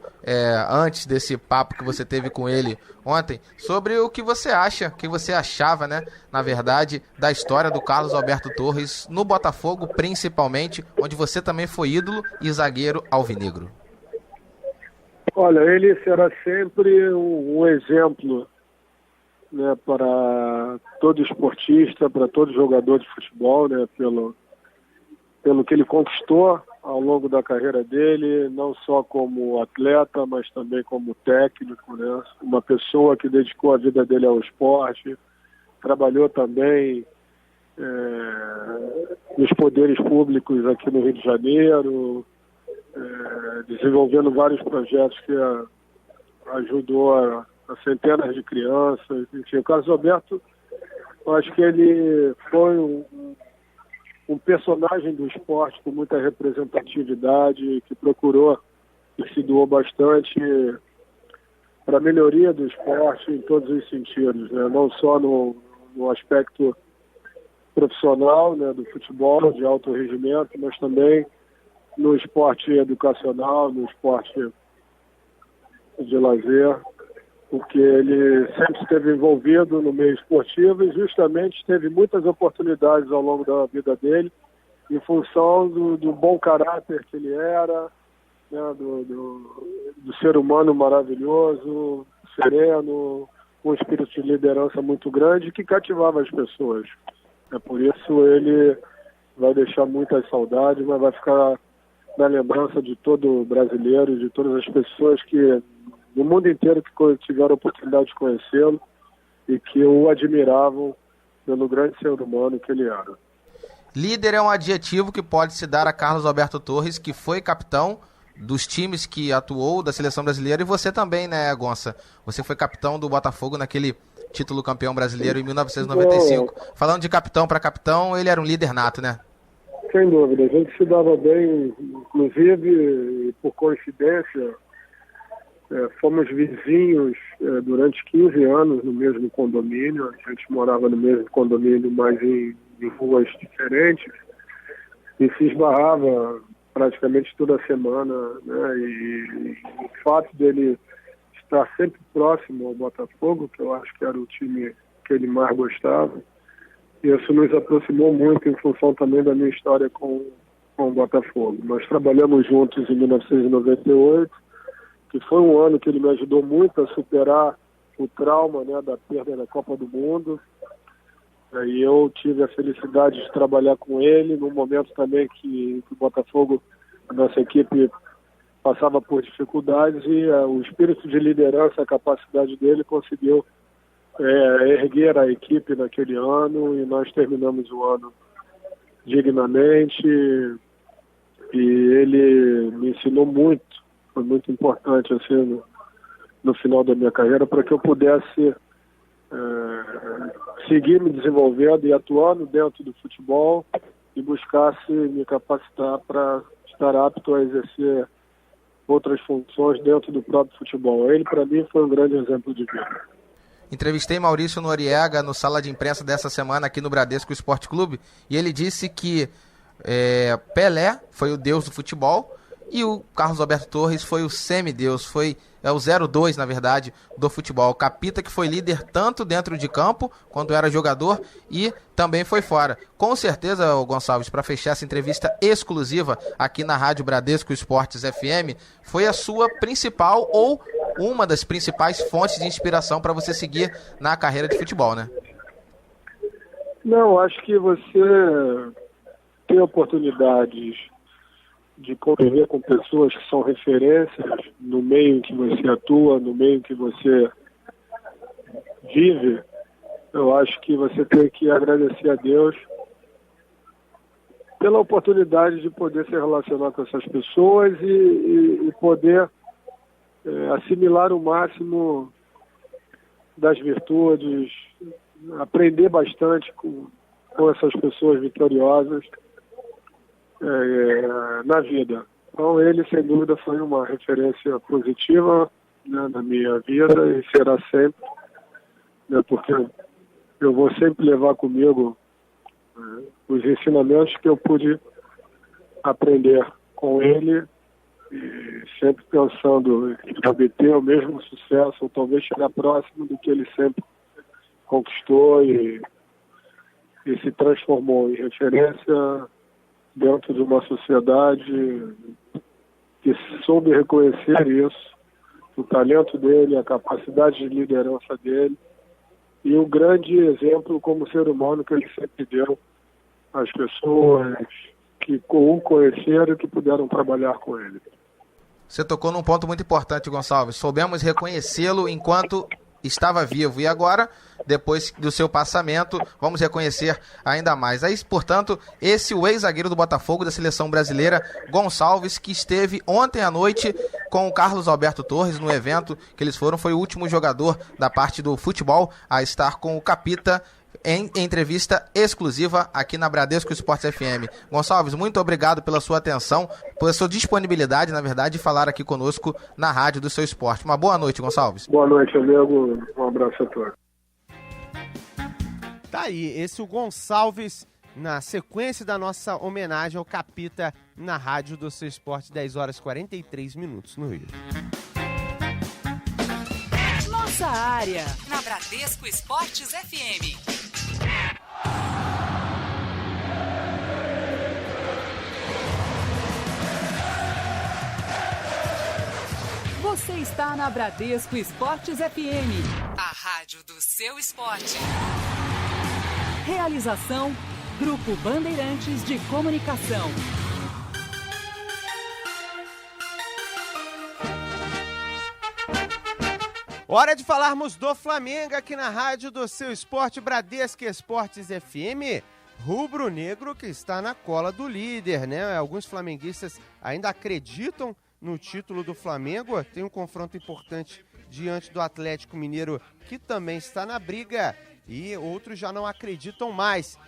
antes desse papo que você teve com ele ontem, sobre o que você acha, o que você achava, né, na verdade, da história do Carlos Alberto Torres no Botafogo, principalmente, onde você também foi ídolo e zagueiro alvinegro. Olha, ele será sempre um exemplo, né, para todo esportista, para todo jogador de futebol, né, pelo que ele conquistou ao longo da carreira dele, não só como atleta, mas também como técnico, né, uma pessoa que dedicou a vida dele ao esporte, trabalhou também nos poderes públicos aqui no Rio de Janeiro, desenvolvendo vários projetos que ajudou a centenas de crianças. Enfim, o Carlos Alberto, eu acho que ele foi um personagem do esporte com muita representatividade, que procurou e se doou bastante para a melhoria do esporte em todos os sentidos, né? Não só no aspecto profissional, né, do futebol de alto rendimento, mas também no esporte educacional, no esporte de lazer, porque ele sempre esteve envolvido no meio esportivo e justamente teve muitas oportunidades ao longo da vida dele, em função do bom caráter que ele era, né, do ser humano maravilhoso, sereno, com um espírito de liderança muito grande, que cativava as pessoas. Por isso ele vai deixar muitas saudades, mas vai ficar na lembrança de todo brasileiro, de todas as pessoas que no mundo inteiro que tiveram a oportunidade de conhecê-lo e que o admiravam pelo grande ser humano que ele era. Líder é um adjetivo que pode se dar a Carlos Alberto Torres, que foi capitão dos times que atuou da Seleção Brasileira, e você também, né, Gonça? Você foi capitão do Botafogo naquele título campeão brasileiro em 1995. Falando de capitão para capitão, ele era um líder nato, né? Sem dúvida, a gente se dava bem, inclusive, por coincidência, fomos vizinhos durante 15 anos no mesmo condomínio. A gente morava no mesmo condomínio, mas em ruas diferentes, e se esbarrava praticamente toda semana, né? E o fato dele estar sempre próximo ao Botafogo, que eu acho que era o time que ele mais gostava, Isso nos aproximou muito em função também da minha história com o Botafogo. Nós trabalhamos juntos em 1998, que foi um ano que ele me ajudou muito a superar o trauma, né, da perda da Copa do Mundo. E eu tive a felicidade de trabalhar com ele num momento também que o Botafogo, a nossa equipe, passava por dificuldades, e o espírito de liderança, a capacidade dele conseguiu erguer a equipe naquele ano, e nós terminamos o ano dignamente, e ele me ensinou muito, foi muito importante assim, no final da minha carreira, para que eu pudesse seguir me desenvolvendo e atuando dentro do futebol e buscasse me capacitar para estar apto a exercer outras funções dentro do próprio futebol. Ele, para mim, foi um grande exemplo de vida. Entrevistei Maurício Noriega no Sala de Imprensa dessa semana aqui no Bradesco Esporte Clube, e ele disse que Pelé foi o deus do futebol e o Carlos Alberto Torres foi o semideus, o 02, na verdade, do futebol. O Capita, que foi líder tanto dentro de campo, quando era jogador, e também foi fora. Com certeza, Gonçalves, para fechar essa entrevista exclusiva aqui na Rádio Bradesco Esportes FM, foi a sua principal ou uma das principais fontes de inspiração para você seguir na carreira de futebol, né? Não, acho que você tem oportunidades de conviver com pessoas que são referências no meio em que você atua, no meio em que você vive. Eu acho que você tem que agradecer a Deus pela oportunidade de poder se relacionar com essas pessoas e poder assimilar o máximo das virtudes, aprender bastante com essas pessoas vitoriosas na vida. Então ele, sem dúvida, foi uma referência positiva, né, na minha vida, e será sempre, né, porque eu vou sempre levar comigo os ensinamentos que eu pude aprender com ele, e sempre pensando em obter o mesmo sucesso, ou talvez chegar próximo do que ele sempre conquistou e se transformou em referência dentro de uma sociedade que soube reconhecer isso, o talento dele, a capacidade de liderança dele e o grande exemplo como ser humano que ele sempre deu às pessoas que o conheceram e que puderam trabalhar com ele. Você tocou num ponto muito importante, Gonçalves. Soubemos reconhecê-lo enquanto estava vivo, e agora, depois do seu passamento, vamos reconhecer ainda mais. Aí, portanto, o ex-zagueiro do Botafogo, da seleção brasileira, Gonçalves, que esteve ontem à noite com o Carlos Alberto Torres no evento que eles foram, foi o último jogador da parte do futebol a estar com o Capita em entrevista exclusiva aqui na Bradesco Esportes FM. Gonçalves, muito obrigado pela sua atenção, pela sua disponibilidade, na verdade, de falar aqui conosco na Rádio do Seu Esporte. Uma boa noite, Gonçalves. Boa noite, amigo. Um abraço a todos. Tá aí, esse é o Gonçalves, na sequência da nossa homenagem ao Capita na Rádio do Seu Esporte, 10 horas e 43 minutos no Rio. Nossa área, na Bradesco Esportes FM. Você está na Bradesco Esportes FM, a rádio do seu esporte. Realização, Grupo Bandeirantes de Comunicação. Hora de falarmos do Flamengo aqui na rádio do seu esporte, Bradesco Esportes FM. Rubro-negro que está na cola do líder, né? Alguns flamenguistas ainda acreditam no título do Flamengo. Tem um confronto importante diante do Atlético Mineiro, que também está na briga, e outros já não acreditam mais.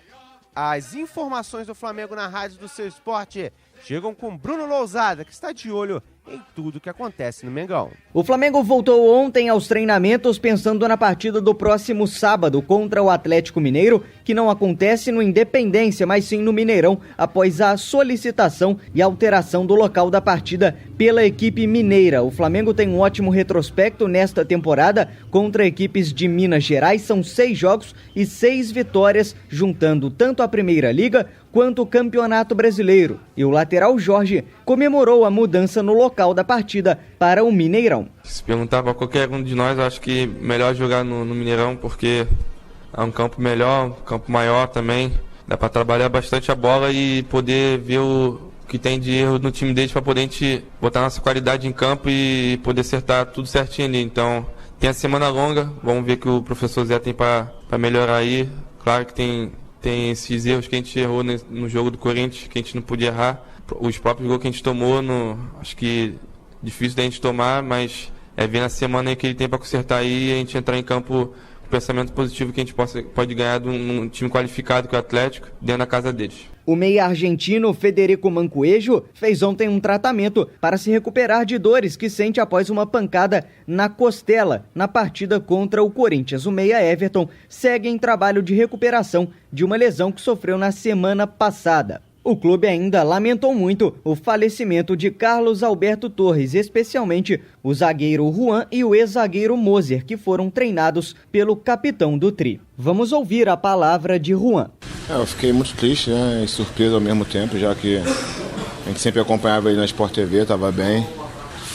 As informações do Flamengo na rádio do seu esporte chegam com Bruno Lousada, que está de olho em tudo que acontece no Mengão. O Flamengo voltou ontem aos treinamentos pensando na partida do próximo sábado contra o Atlético Mineiro, que não acontece no Independência, mas sim no Mineirão, após a solicitação e alteração do local da partida pela equipe mineira. O Flamengo tem um ótimo retrospecto nesta temporada contra equipes de Minas Gerais. São 6 jogos e 6 vitórias, juntando tanto a Primeira Liga quanto o Campeonato Brasileiro. E o lateral Jorge comemorou a mudança no local da partida para o Mineirão. Se perguntar para qualquer um de nós, eu acho que melhor jogar no Mineirão, porque é um campo melhor, um campo maior também. Dá para trabalhar bastante a bola e poder ver o que tem de erro no time deles para poder a gente botar nossa qualidade em campo e poder acertar tudo certinho ali. Então, tem a semana longa, vamos ver o que o professor Zé tem para melhorar aí. Claro que tem esses erros que a gente errou no jogo do Corinthians, que a gente não podia errar. Os próprios gols que a gente tomou, acho que difícil da gente tomar, mas é ver na semana aí que ele tem para consertar aí e a gente entrar em campo com o pensamento positivo que a gente pode ganhar de um time qualificado que é o Atlético, dentro da casa deles. O meia argentino Federico Mancoejo fez ontem um tratamento para se recuperar de dores que sente após uma pancada na costela na partida contra o Corinthians. O meia Everton segue em trabalho de recuperação de uma lesão que sofreu na semana passada. O clube ainda lamentou muito o falecimento de Carlos Alberto Torres, especialmente o zagueiro Juan e o ex-zagueiro Moser, que foram treinados pelo capitão do Tri. Vamos ouvir a palavra de Juan. Eu fiquei muito triste, né, e surpreso ao mesmo tempo, já que a gente sempre acompanhava ele na Sport TV, estava bem,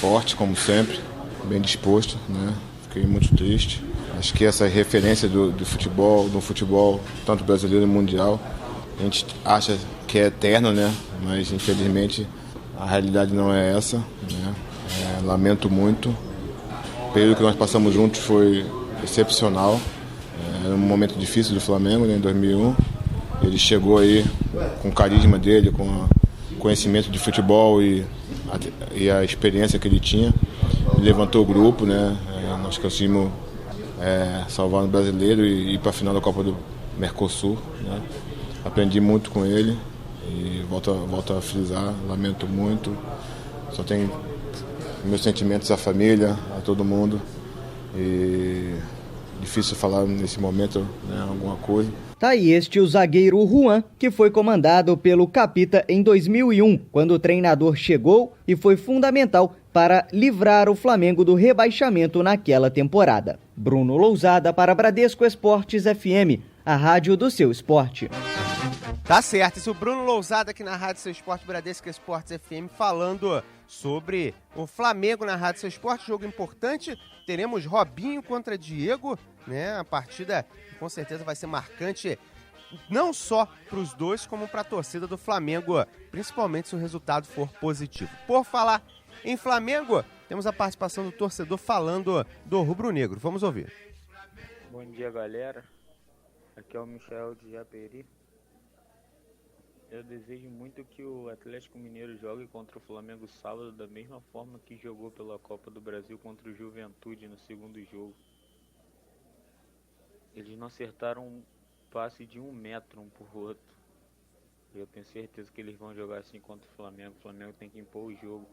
forte como sempre, bem disposto, né? Fiquei muito triste. Acho que essa referência do futebol, tanto brasileiro e mundial, a gente acha que é eterno, né? Mas infelizmente a realidade não é essa, né? Lamento muito. O período que nós passamos juntos foi excepcional. Era um momento difícil do Flamengo, né, em 2001. Ele chegou aí com o carisma dele, com o conhecimento de futebol e a experiência que ele tinha. Ele levantou o grupo, né? Nós conseguimos salvar o brasileiro e ir para a final da Copa do Mercosul, né? Aprendi muito com ele e volto a frisar, lamento muito. Só tenho meus sentimentos à família, a todo mundo. E difícil falar nesse momento, né, alguma coisa. Tá aí o zagueiro Juan, que foi comandado pelo Capita em 2001, quando o treinador chegou e foi fundamental para livrar o Flamengo do rebaixamento naquela temporada. Bruno Lousada para Bradesco Esportes FM, a rádio do seu esporte. Tá certo, isso é o Bruno Lousada aqui na Rádio Seu Esporte, Bradesco Esportes FM, falando sobre o Flamengo na Rádio Seu Esporte, jogo importante. Teremos Robinho contra Diego, né? A partida com certeza vai ser marcante, não só para os dois, como para a torcida do Flamengo, principalmente se o resultado for positivo. Por falar em Flamengo, temos a participação do torcedor falando do rubro-negro. Vamos ouvir. Bom dia, galera. Aqui é o Michel de Japeri. Eu desejo muito que o Atlético Mineiro jogue contra o Flamengo sábado da mesma forma que jogou pela Copa do Brasil contra o Juventude no segundo jogo. Eles não acertaram um passe de 1 metro um por outro. Eu tenho certeza que eles vão jogar assim contra o Flamengo. O Flamengo tem que impor o jogo.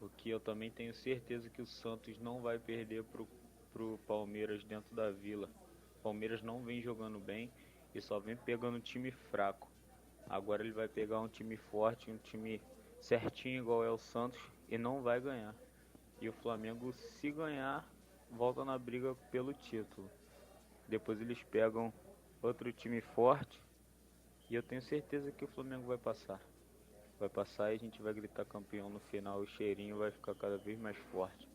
Porque eu também tenho certeza que o Santos não vai perder pro Palmeiras dentro da Vila. O Palmeiras não vem jogando bem e só vem pegando time fraco. Agora ele vai pegar um time forte, um time certinho igual é o Santos e não vai ganhar. E o Flamengo, se ganhar, volta na briga pelo título. Depois eles pegam outro time forte e eu tenho certeza que o Flamengo vai passar. Vai passar e a gente vai gritar campeão no final. O cheirinho vai ficar cada vez mais forte.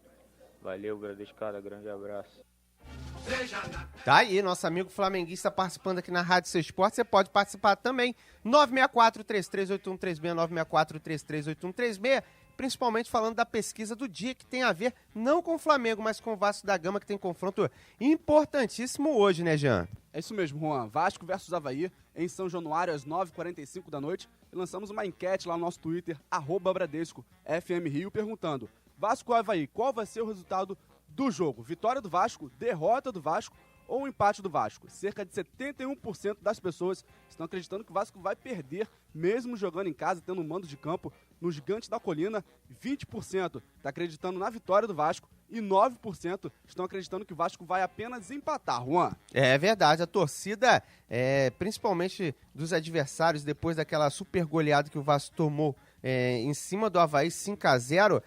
Valeu, Bradescada, grande abraço. Tá aí, nosso amigo flamenguista participando aqui na Rádio Seu Esporte. Você pode participar também, 964-338136, 964-338136, principalmente falando da pesquisa do dia, que tem a ver não com o Flamengo, mas com o Vasco da Gama, que tem confronto importantíssimo hoje, né, Jean? É isso mesmo, Juan. Vasco versus Avaí, em São Januário, às 9h45 da noite. E lançamos uma enquete lá no nosso Twitter, @Bradesco FM Rio, perguntando: Vasco ou Avaí, qual vai ser o resultado do jogo? Vitória do Vasco, derrota do Vasco ou um empate do Vasco. Cerca de 71% das pessoas estão acreditando que o Vasco vai perder, mesmo jogando em casa, tendo um mando de campo no Gigante da Colina. 20% está acreditando na vitória do Vasco e 9% estão acreditando que o Vasco vai apenas empatar, Juan. É verdade, a torcida, principalmente dos adversários, depois daquela super goleada que o Vasco tomou em cima do Avaí 5-0,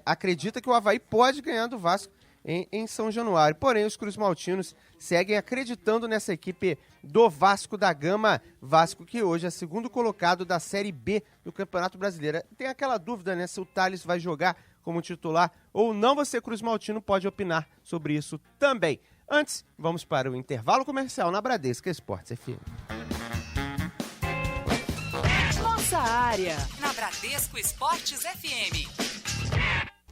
acredita que o Avaí pode ganhar do Vasco em São Januário. Porém, os cruzmaltinos seguem acreditando nessa equipe do Vasco da Gama. Vasco que hoje é segundo colocado da Série B do Campeonato Brasileiro. Tem aquela dúvida, né, se o Thales vai jogar como titular ou não. Você, cruzmaltino, pode opinar sobre isso também. Antes, vamos para o intervalo comercial na Bradesco Esportes FM. Nossa área, na Bradesco Esportes FM.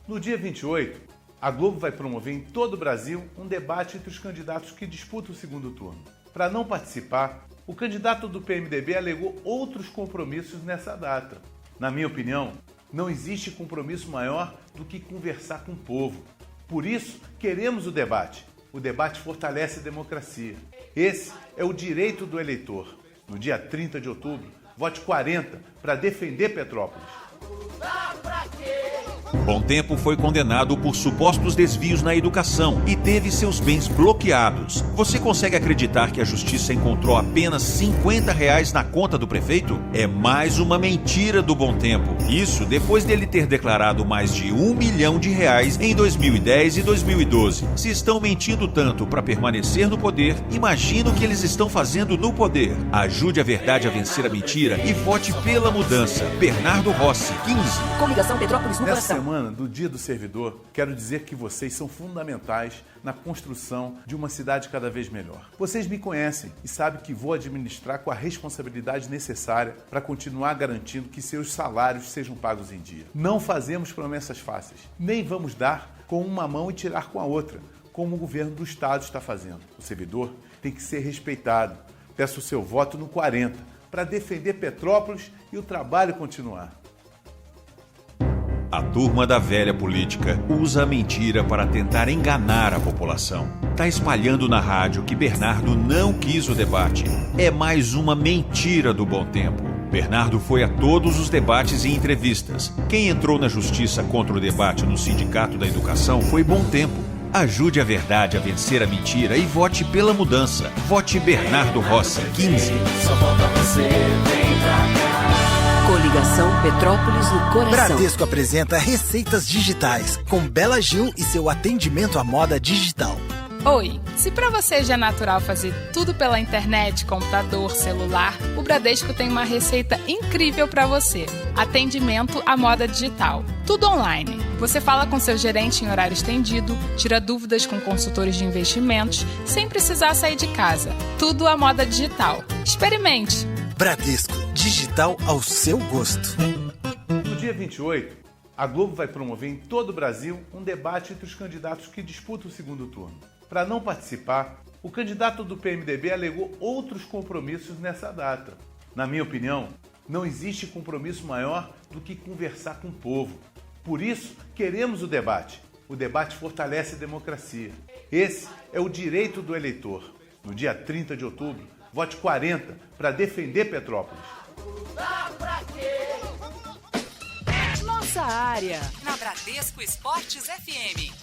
No dia 28, a Globo vai promover em todo o Brasil um debate entre os candidatos que disputam o segundo turno. Para não participar, o candidato do PMDB alegou outros compromissos nessa data. Na minha opinião, não existe compromisso maior do que conversar com o povo. Por isso, queremos o debate. O debate fortalece a democracia. Esse é o direito do eleitor. No dia 30 de outubro, vote 40 para defender Petrópolis. Bom Tempo foi condenado por supostos desvios na educação e teve seus bens bloqueados. Você consegue acreditar que a justiça encontrou apenas R$50 na conta do prefeito? É mais uma mentira do Bom Tempo. Isso depois dele ter declarado mais de R$1 milhão em 2010 e 2012. Se estão mentindo tanto para permanecer no poder, imagina o que eles estão fazendo no poder. Ajude a verdade a vencer a mentira e vote pela mudança. Bernardo Rossi, 15. Coligação Petrópolis no Nessa coração. semana do Dia do Servidor, quero dizer que vocês são fundamentais na construção de uma cidade cada vez melhor. Vocês me conhecem e sabem que vou administrar com a responsabilidade necessária para continuar garantindo que seus salários sejam pagos em dia. Não fazemos promessas fáceis, nem vamos dar com uma mão e tirar com a outra, como o governo do Estado está fazendo. O servidor tem que ser respeitado. Peço o seu voto no 40 para defender Petrópolis e o trabalho continuar. A turma da velha política usa a mentira para tentar enganar a população. Tá espalhando na rádio que Bernardo não quis o debate. É mais uma mentira do Bom Tempo. Bernardo foi a todos os debates e entrevistas. Quem entrou na justiça contra o debate no Sindicato da Educação foi Bom Tempo. Ajude a verdade a vencer a mentira e vote pela mudança. Vote Bernardo Rossi, 15. Só falta você, vem pra cá. Coligação Petrópolis no coração. Bradesco apresenta Receitas Digitais, com Bela Gil e seu atendimento à moda digital. Oi, se para você já é natural fazer tudo pela internet, computador, celular, o Bradesco tem uma receita incrível para você. Atendimento à moda digital. Tudo online. Você fala com seu gerente em horário estendido, tira dúvidas com consultores de investimentos, sem precisar sair de casa. Tudo à moda digital. Experimente! Bradesco, digital ao seu gosto. No dia 28, a Globo vai promover em todo o Brasil um debate entre os candidatos que disputam o segundo turno. Para não participar, o candidato do PMDB alegou outros compromissos nessa data. Na minha opinião, não existe compromisso maior do que conversar com o povo. Por isso, queremos o debate. O debate fortalece a democracia. Esse é o direito do eleitor. No dia 30 de outubro, vote 40 para defender Petrópolis. Nossa área, na Bradesco Esportes FM.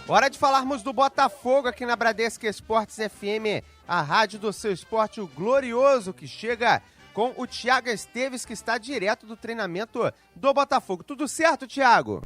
Hora de falarmos do Botafogo aqui na Bradesco Esportes FM, a rádio do seu esporte, o glorioso, que chega com o Thiago Esteves, que está direto do treinamento do Botafogo. Tudo certo, Thiago?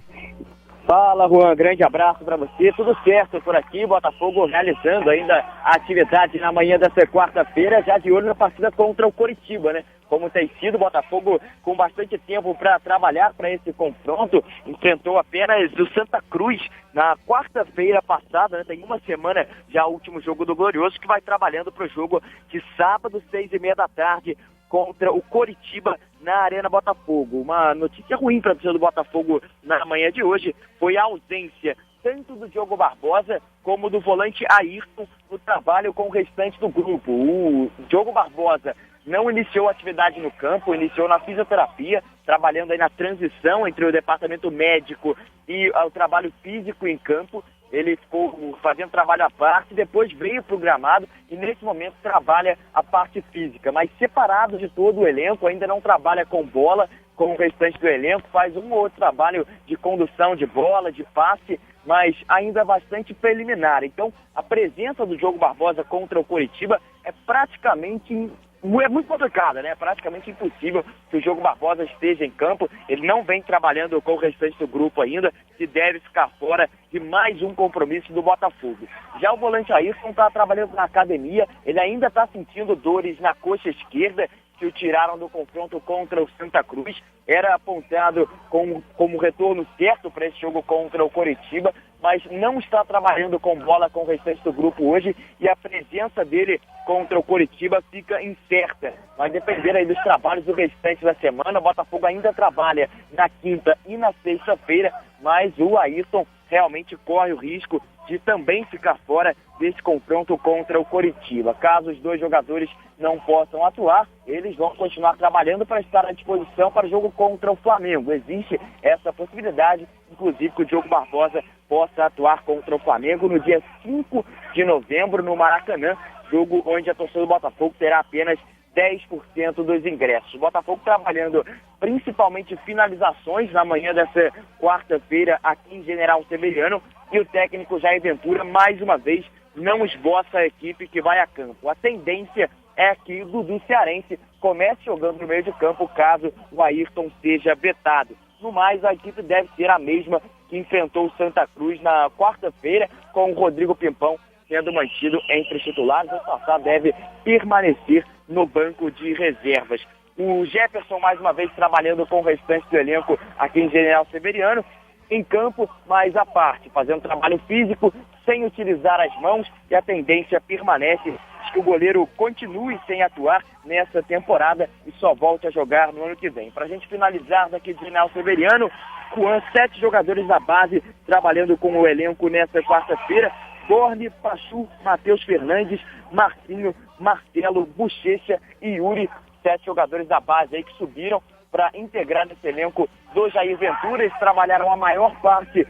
Fala, Juan, grande abraço para você, tudo certo por aqui, Botafogo realizando ainda a atividade na manhã dessa quarta-feira, já de olho na partida contra o Coritiba, né? Como tem sido, o Botafogo com bastante tempo para trabalhar para esse confronto, enfrentou apenas o Santa Cruz na quarta-feira passada, né? Tem uma semana já o último jogo do Glorioso, que vai trabalhando para o jogo de sábado, 6h30 da tarde, contra o Coritiba na Arena Botafogo. Uma notícia ruim para o torcedor do Botafogo na manhã de hoje foi a ausência tanto do Diogo Barbosa como do volante Ayrton no trabalho com o restante do grupo. O Diogo Barbosa não iniciou atividade no campo, iniciou na fisioterapia, trabalhando aí na transição entre o departamento médico e o trabalho físico em campo. Ele ficou fazendo trabalho à parte, depois veio para o gramado e nesse momento trabalha a parte física, mas separado de todo o elenco, ainda não trabalha com bola, como o restante do elenco, faz um ou outro trabalho de condução de bola, de passe, mas ainda bastante preliminar. Então, a presença do Diogo Barbosa contra o Coritiba é praticamente muito complicada, né? É praticamente impossível que o Diogo Barbosa esteja em campo. Ele não vem trabalhando com o restante do grupo ainda, que deve ficar fora de mais um compromisso do Botafogo. Já o volante Ayrton está trabalhando na academia, ele ainda está sentindo dores na coxa esquerda, que o tiraram do confronto contra o Santa Cruz. Era apontado como retorno certo para esse jogo contra o Coritiba, mas não está trabalhando com bola com o restante do grupo hoje e a presença dele contra o Coritiba fica incerta. Vai depender aí dos trabalhos do restante da semana. O Botafogo ainda trabalha na quinta e na sexta-feira, mas o Ayrton realmente corre o risco de também ficar fora desse confronto contra o Coritiba. Caso os dois jogadores não possam atuar, eles vão continuar trabalhando para estar à disposição para o jogo contra o Flamengo. Existe essa possibilidade, inclusive, que o Diogo Barbosa possa atuar contra o Flamengo no dia 5 de novembro no Maracanã, jogo onde a torcida do Botafogo terá apenas 10% dos ingressos. O Botafogo trabalhando principalmente finalizações na manhã dessa quarta-feira aqui em General Severiano, e o técnico Jair Ventura, mais uma vez, não esboça a equipe que vai a campo. A tendência é que o Dudu Cearense comece jogando no meio de campo caso o Ayrton seja vetado. No mais, a equipe deve ser a mesma que enfrentou o Santa Cruz na quarta-feira, com o Rodrigo Pimpão sendo mantido entre os titulares. O Sassá deve permanecer no banco de reservas. O Jefferson, mais uma vez, trabalhando com o restante do elenco aqui em General Severiano, em campo, mas à parte, fazendo trabalho físico, sem utilizar as mãos, e a tendência permanece de que o goleiro continue sem atuar nessa temporada e só volte a jogar no ano que vem. Para a gente finalizar daqui de General Severiano, Juan, 7 jogadores da base trabalhando com o elenco nessa quarta-feira: Borne, Pachu, Matheus Fernandes, Marcinho, Marcelo, Bochecha e Yuri. 7 jogadores da base aí que subiram para integrar esse elenco do Jair Ventura. Eles trabalharam a maior parte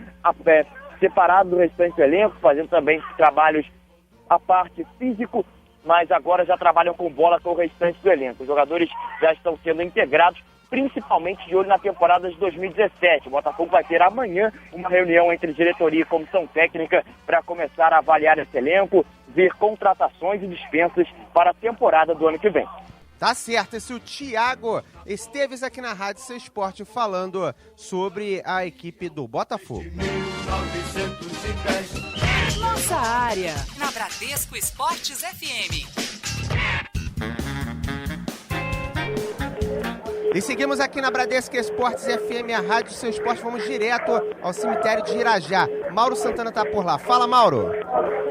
separado do restante do elenco, fazendo também trabalhos à parte físico, mas agora já trabalham com bola com o restante do elenco. Os jogadores já estão sendo integrados, principalmente de olho na temporada de 2017. O Botafogo vai ter amanhã uma reunião entre diretoria e comissão técnica para começar a avaliar esse elenco, ver contratações e dispensas para a temporada do ano que vem. Tá certo, esse é o Thiago Esteves aqui na Rádio Seu Esporte falando sobre a equipe do Botafogo. Nossa área, na Bradesco Esportes FM. E seguimos aqui na Bradesco Esportes FM, a Rádio Seu Esporte. Vamos direto ao cemitério de Irajá. Mauro Santana tá por lá. Fala, Mauro.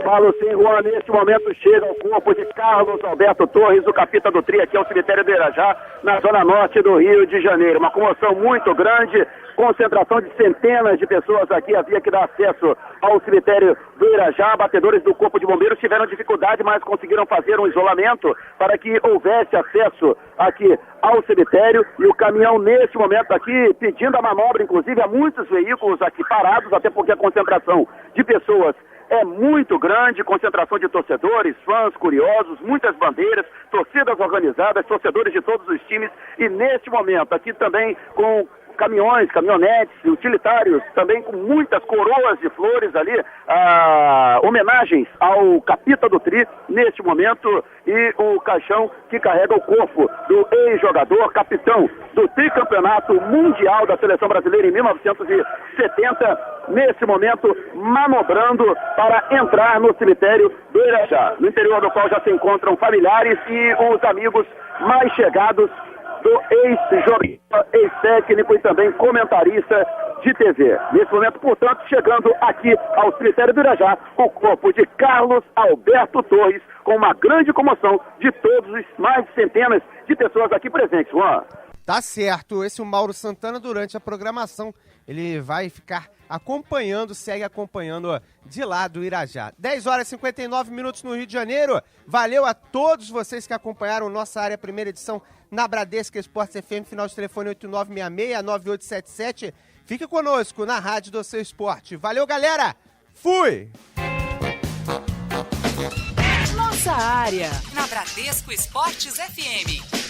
Falo sim, Juan. Neste momento chega o corpo de Carlos Alberto Torres, o capita do Tri, aqui ao cemitério do Irajá, na zona norte do Rio de Janeiro. Uma comoção muito grande, concentração de centenas de pessoas aqui. Havia que dar acesso ao cemitério do Irajá. Batedores do Corpo de Bombeiros tiveram dificuldade, mas conseguiram fazer um isolamento para que houvesse acesso aqui ao cemitério. E o caminhão, neste momento aqui, pedindo a manobra, inclusive, a muitos veículos aqui parados, até porque a concentração de pessoas é muito grande, concentração de torcedores, fãs, curiosos, muitas bandeiras, torcidas organizadas, torcedores de todos os times. E neste momento aqui também com caminhões, caminhonetes, utilitários, também com muitas coroas de flores ali, homenagens ao capita do Tri neste momento, e o caixão que carrega o corpo do ex-jogador, capitão do tricampeonato mundial da seleção brasileira em 1970, nesse momento manobrando para entrar no cemitério do Irajá, no interior do qual já se encontram familiares e os amigos mais chegados do ex-jogador, ex-técnico e também comentarista de TV. Nesse momento, portanto, chegando aqui ao cemitério do Irajá, o corpo de Carlos Alberto Torres, com uma grande comoção de todos os mais de centenas de pessoas aqui presentes, Juan. Tá certo, esse é o Mauro Santana durante a programação ele vai ficar segue acompanhando de lá do Irajá. 10 horas e 59 minutos no Rio de Janeiro. Valeu a todos vocês que acompanharam nossa área primeira edição na Bradesco Esportes FM, final de telefone 8966-9877. Fique conosco na Rádio do Seu Esporte. Valeu, galera! Fui! Nossa área, na Bradesco Esportes FM.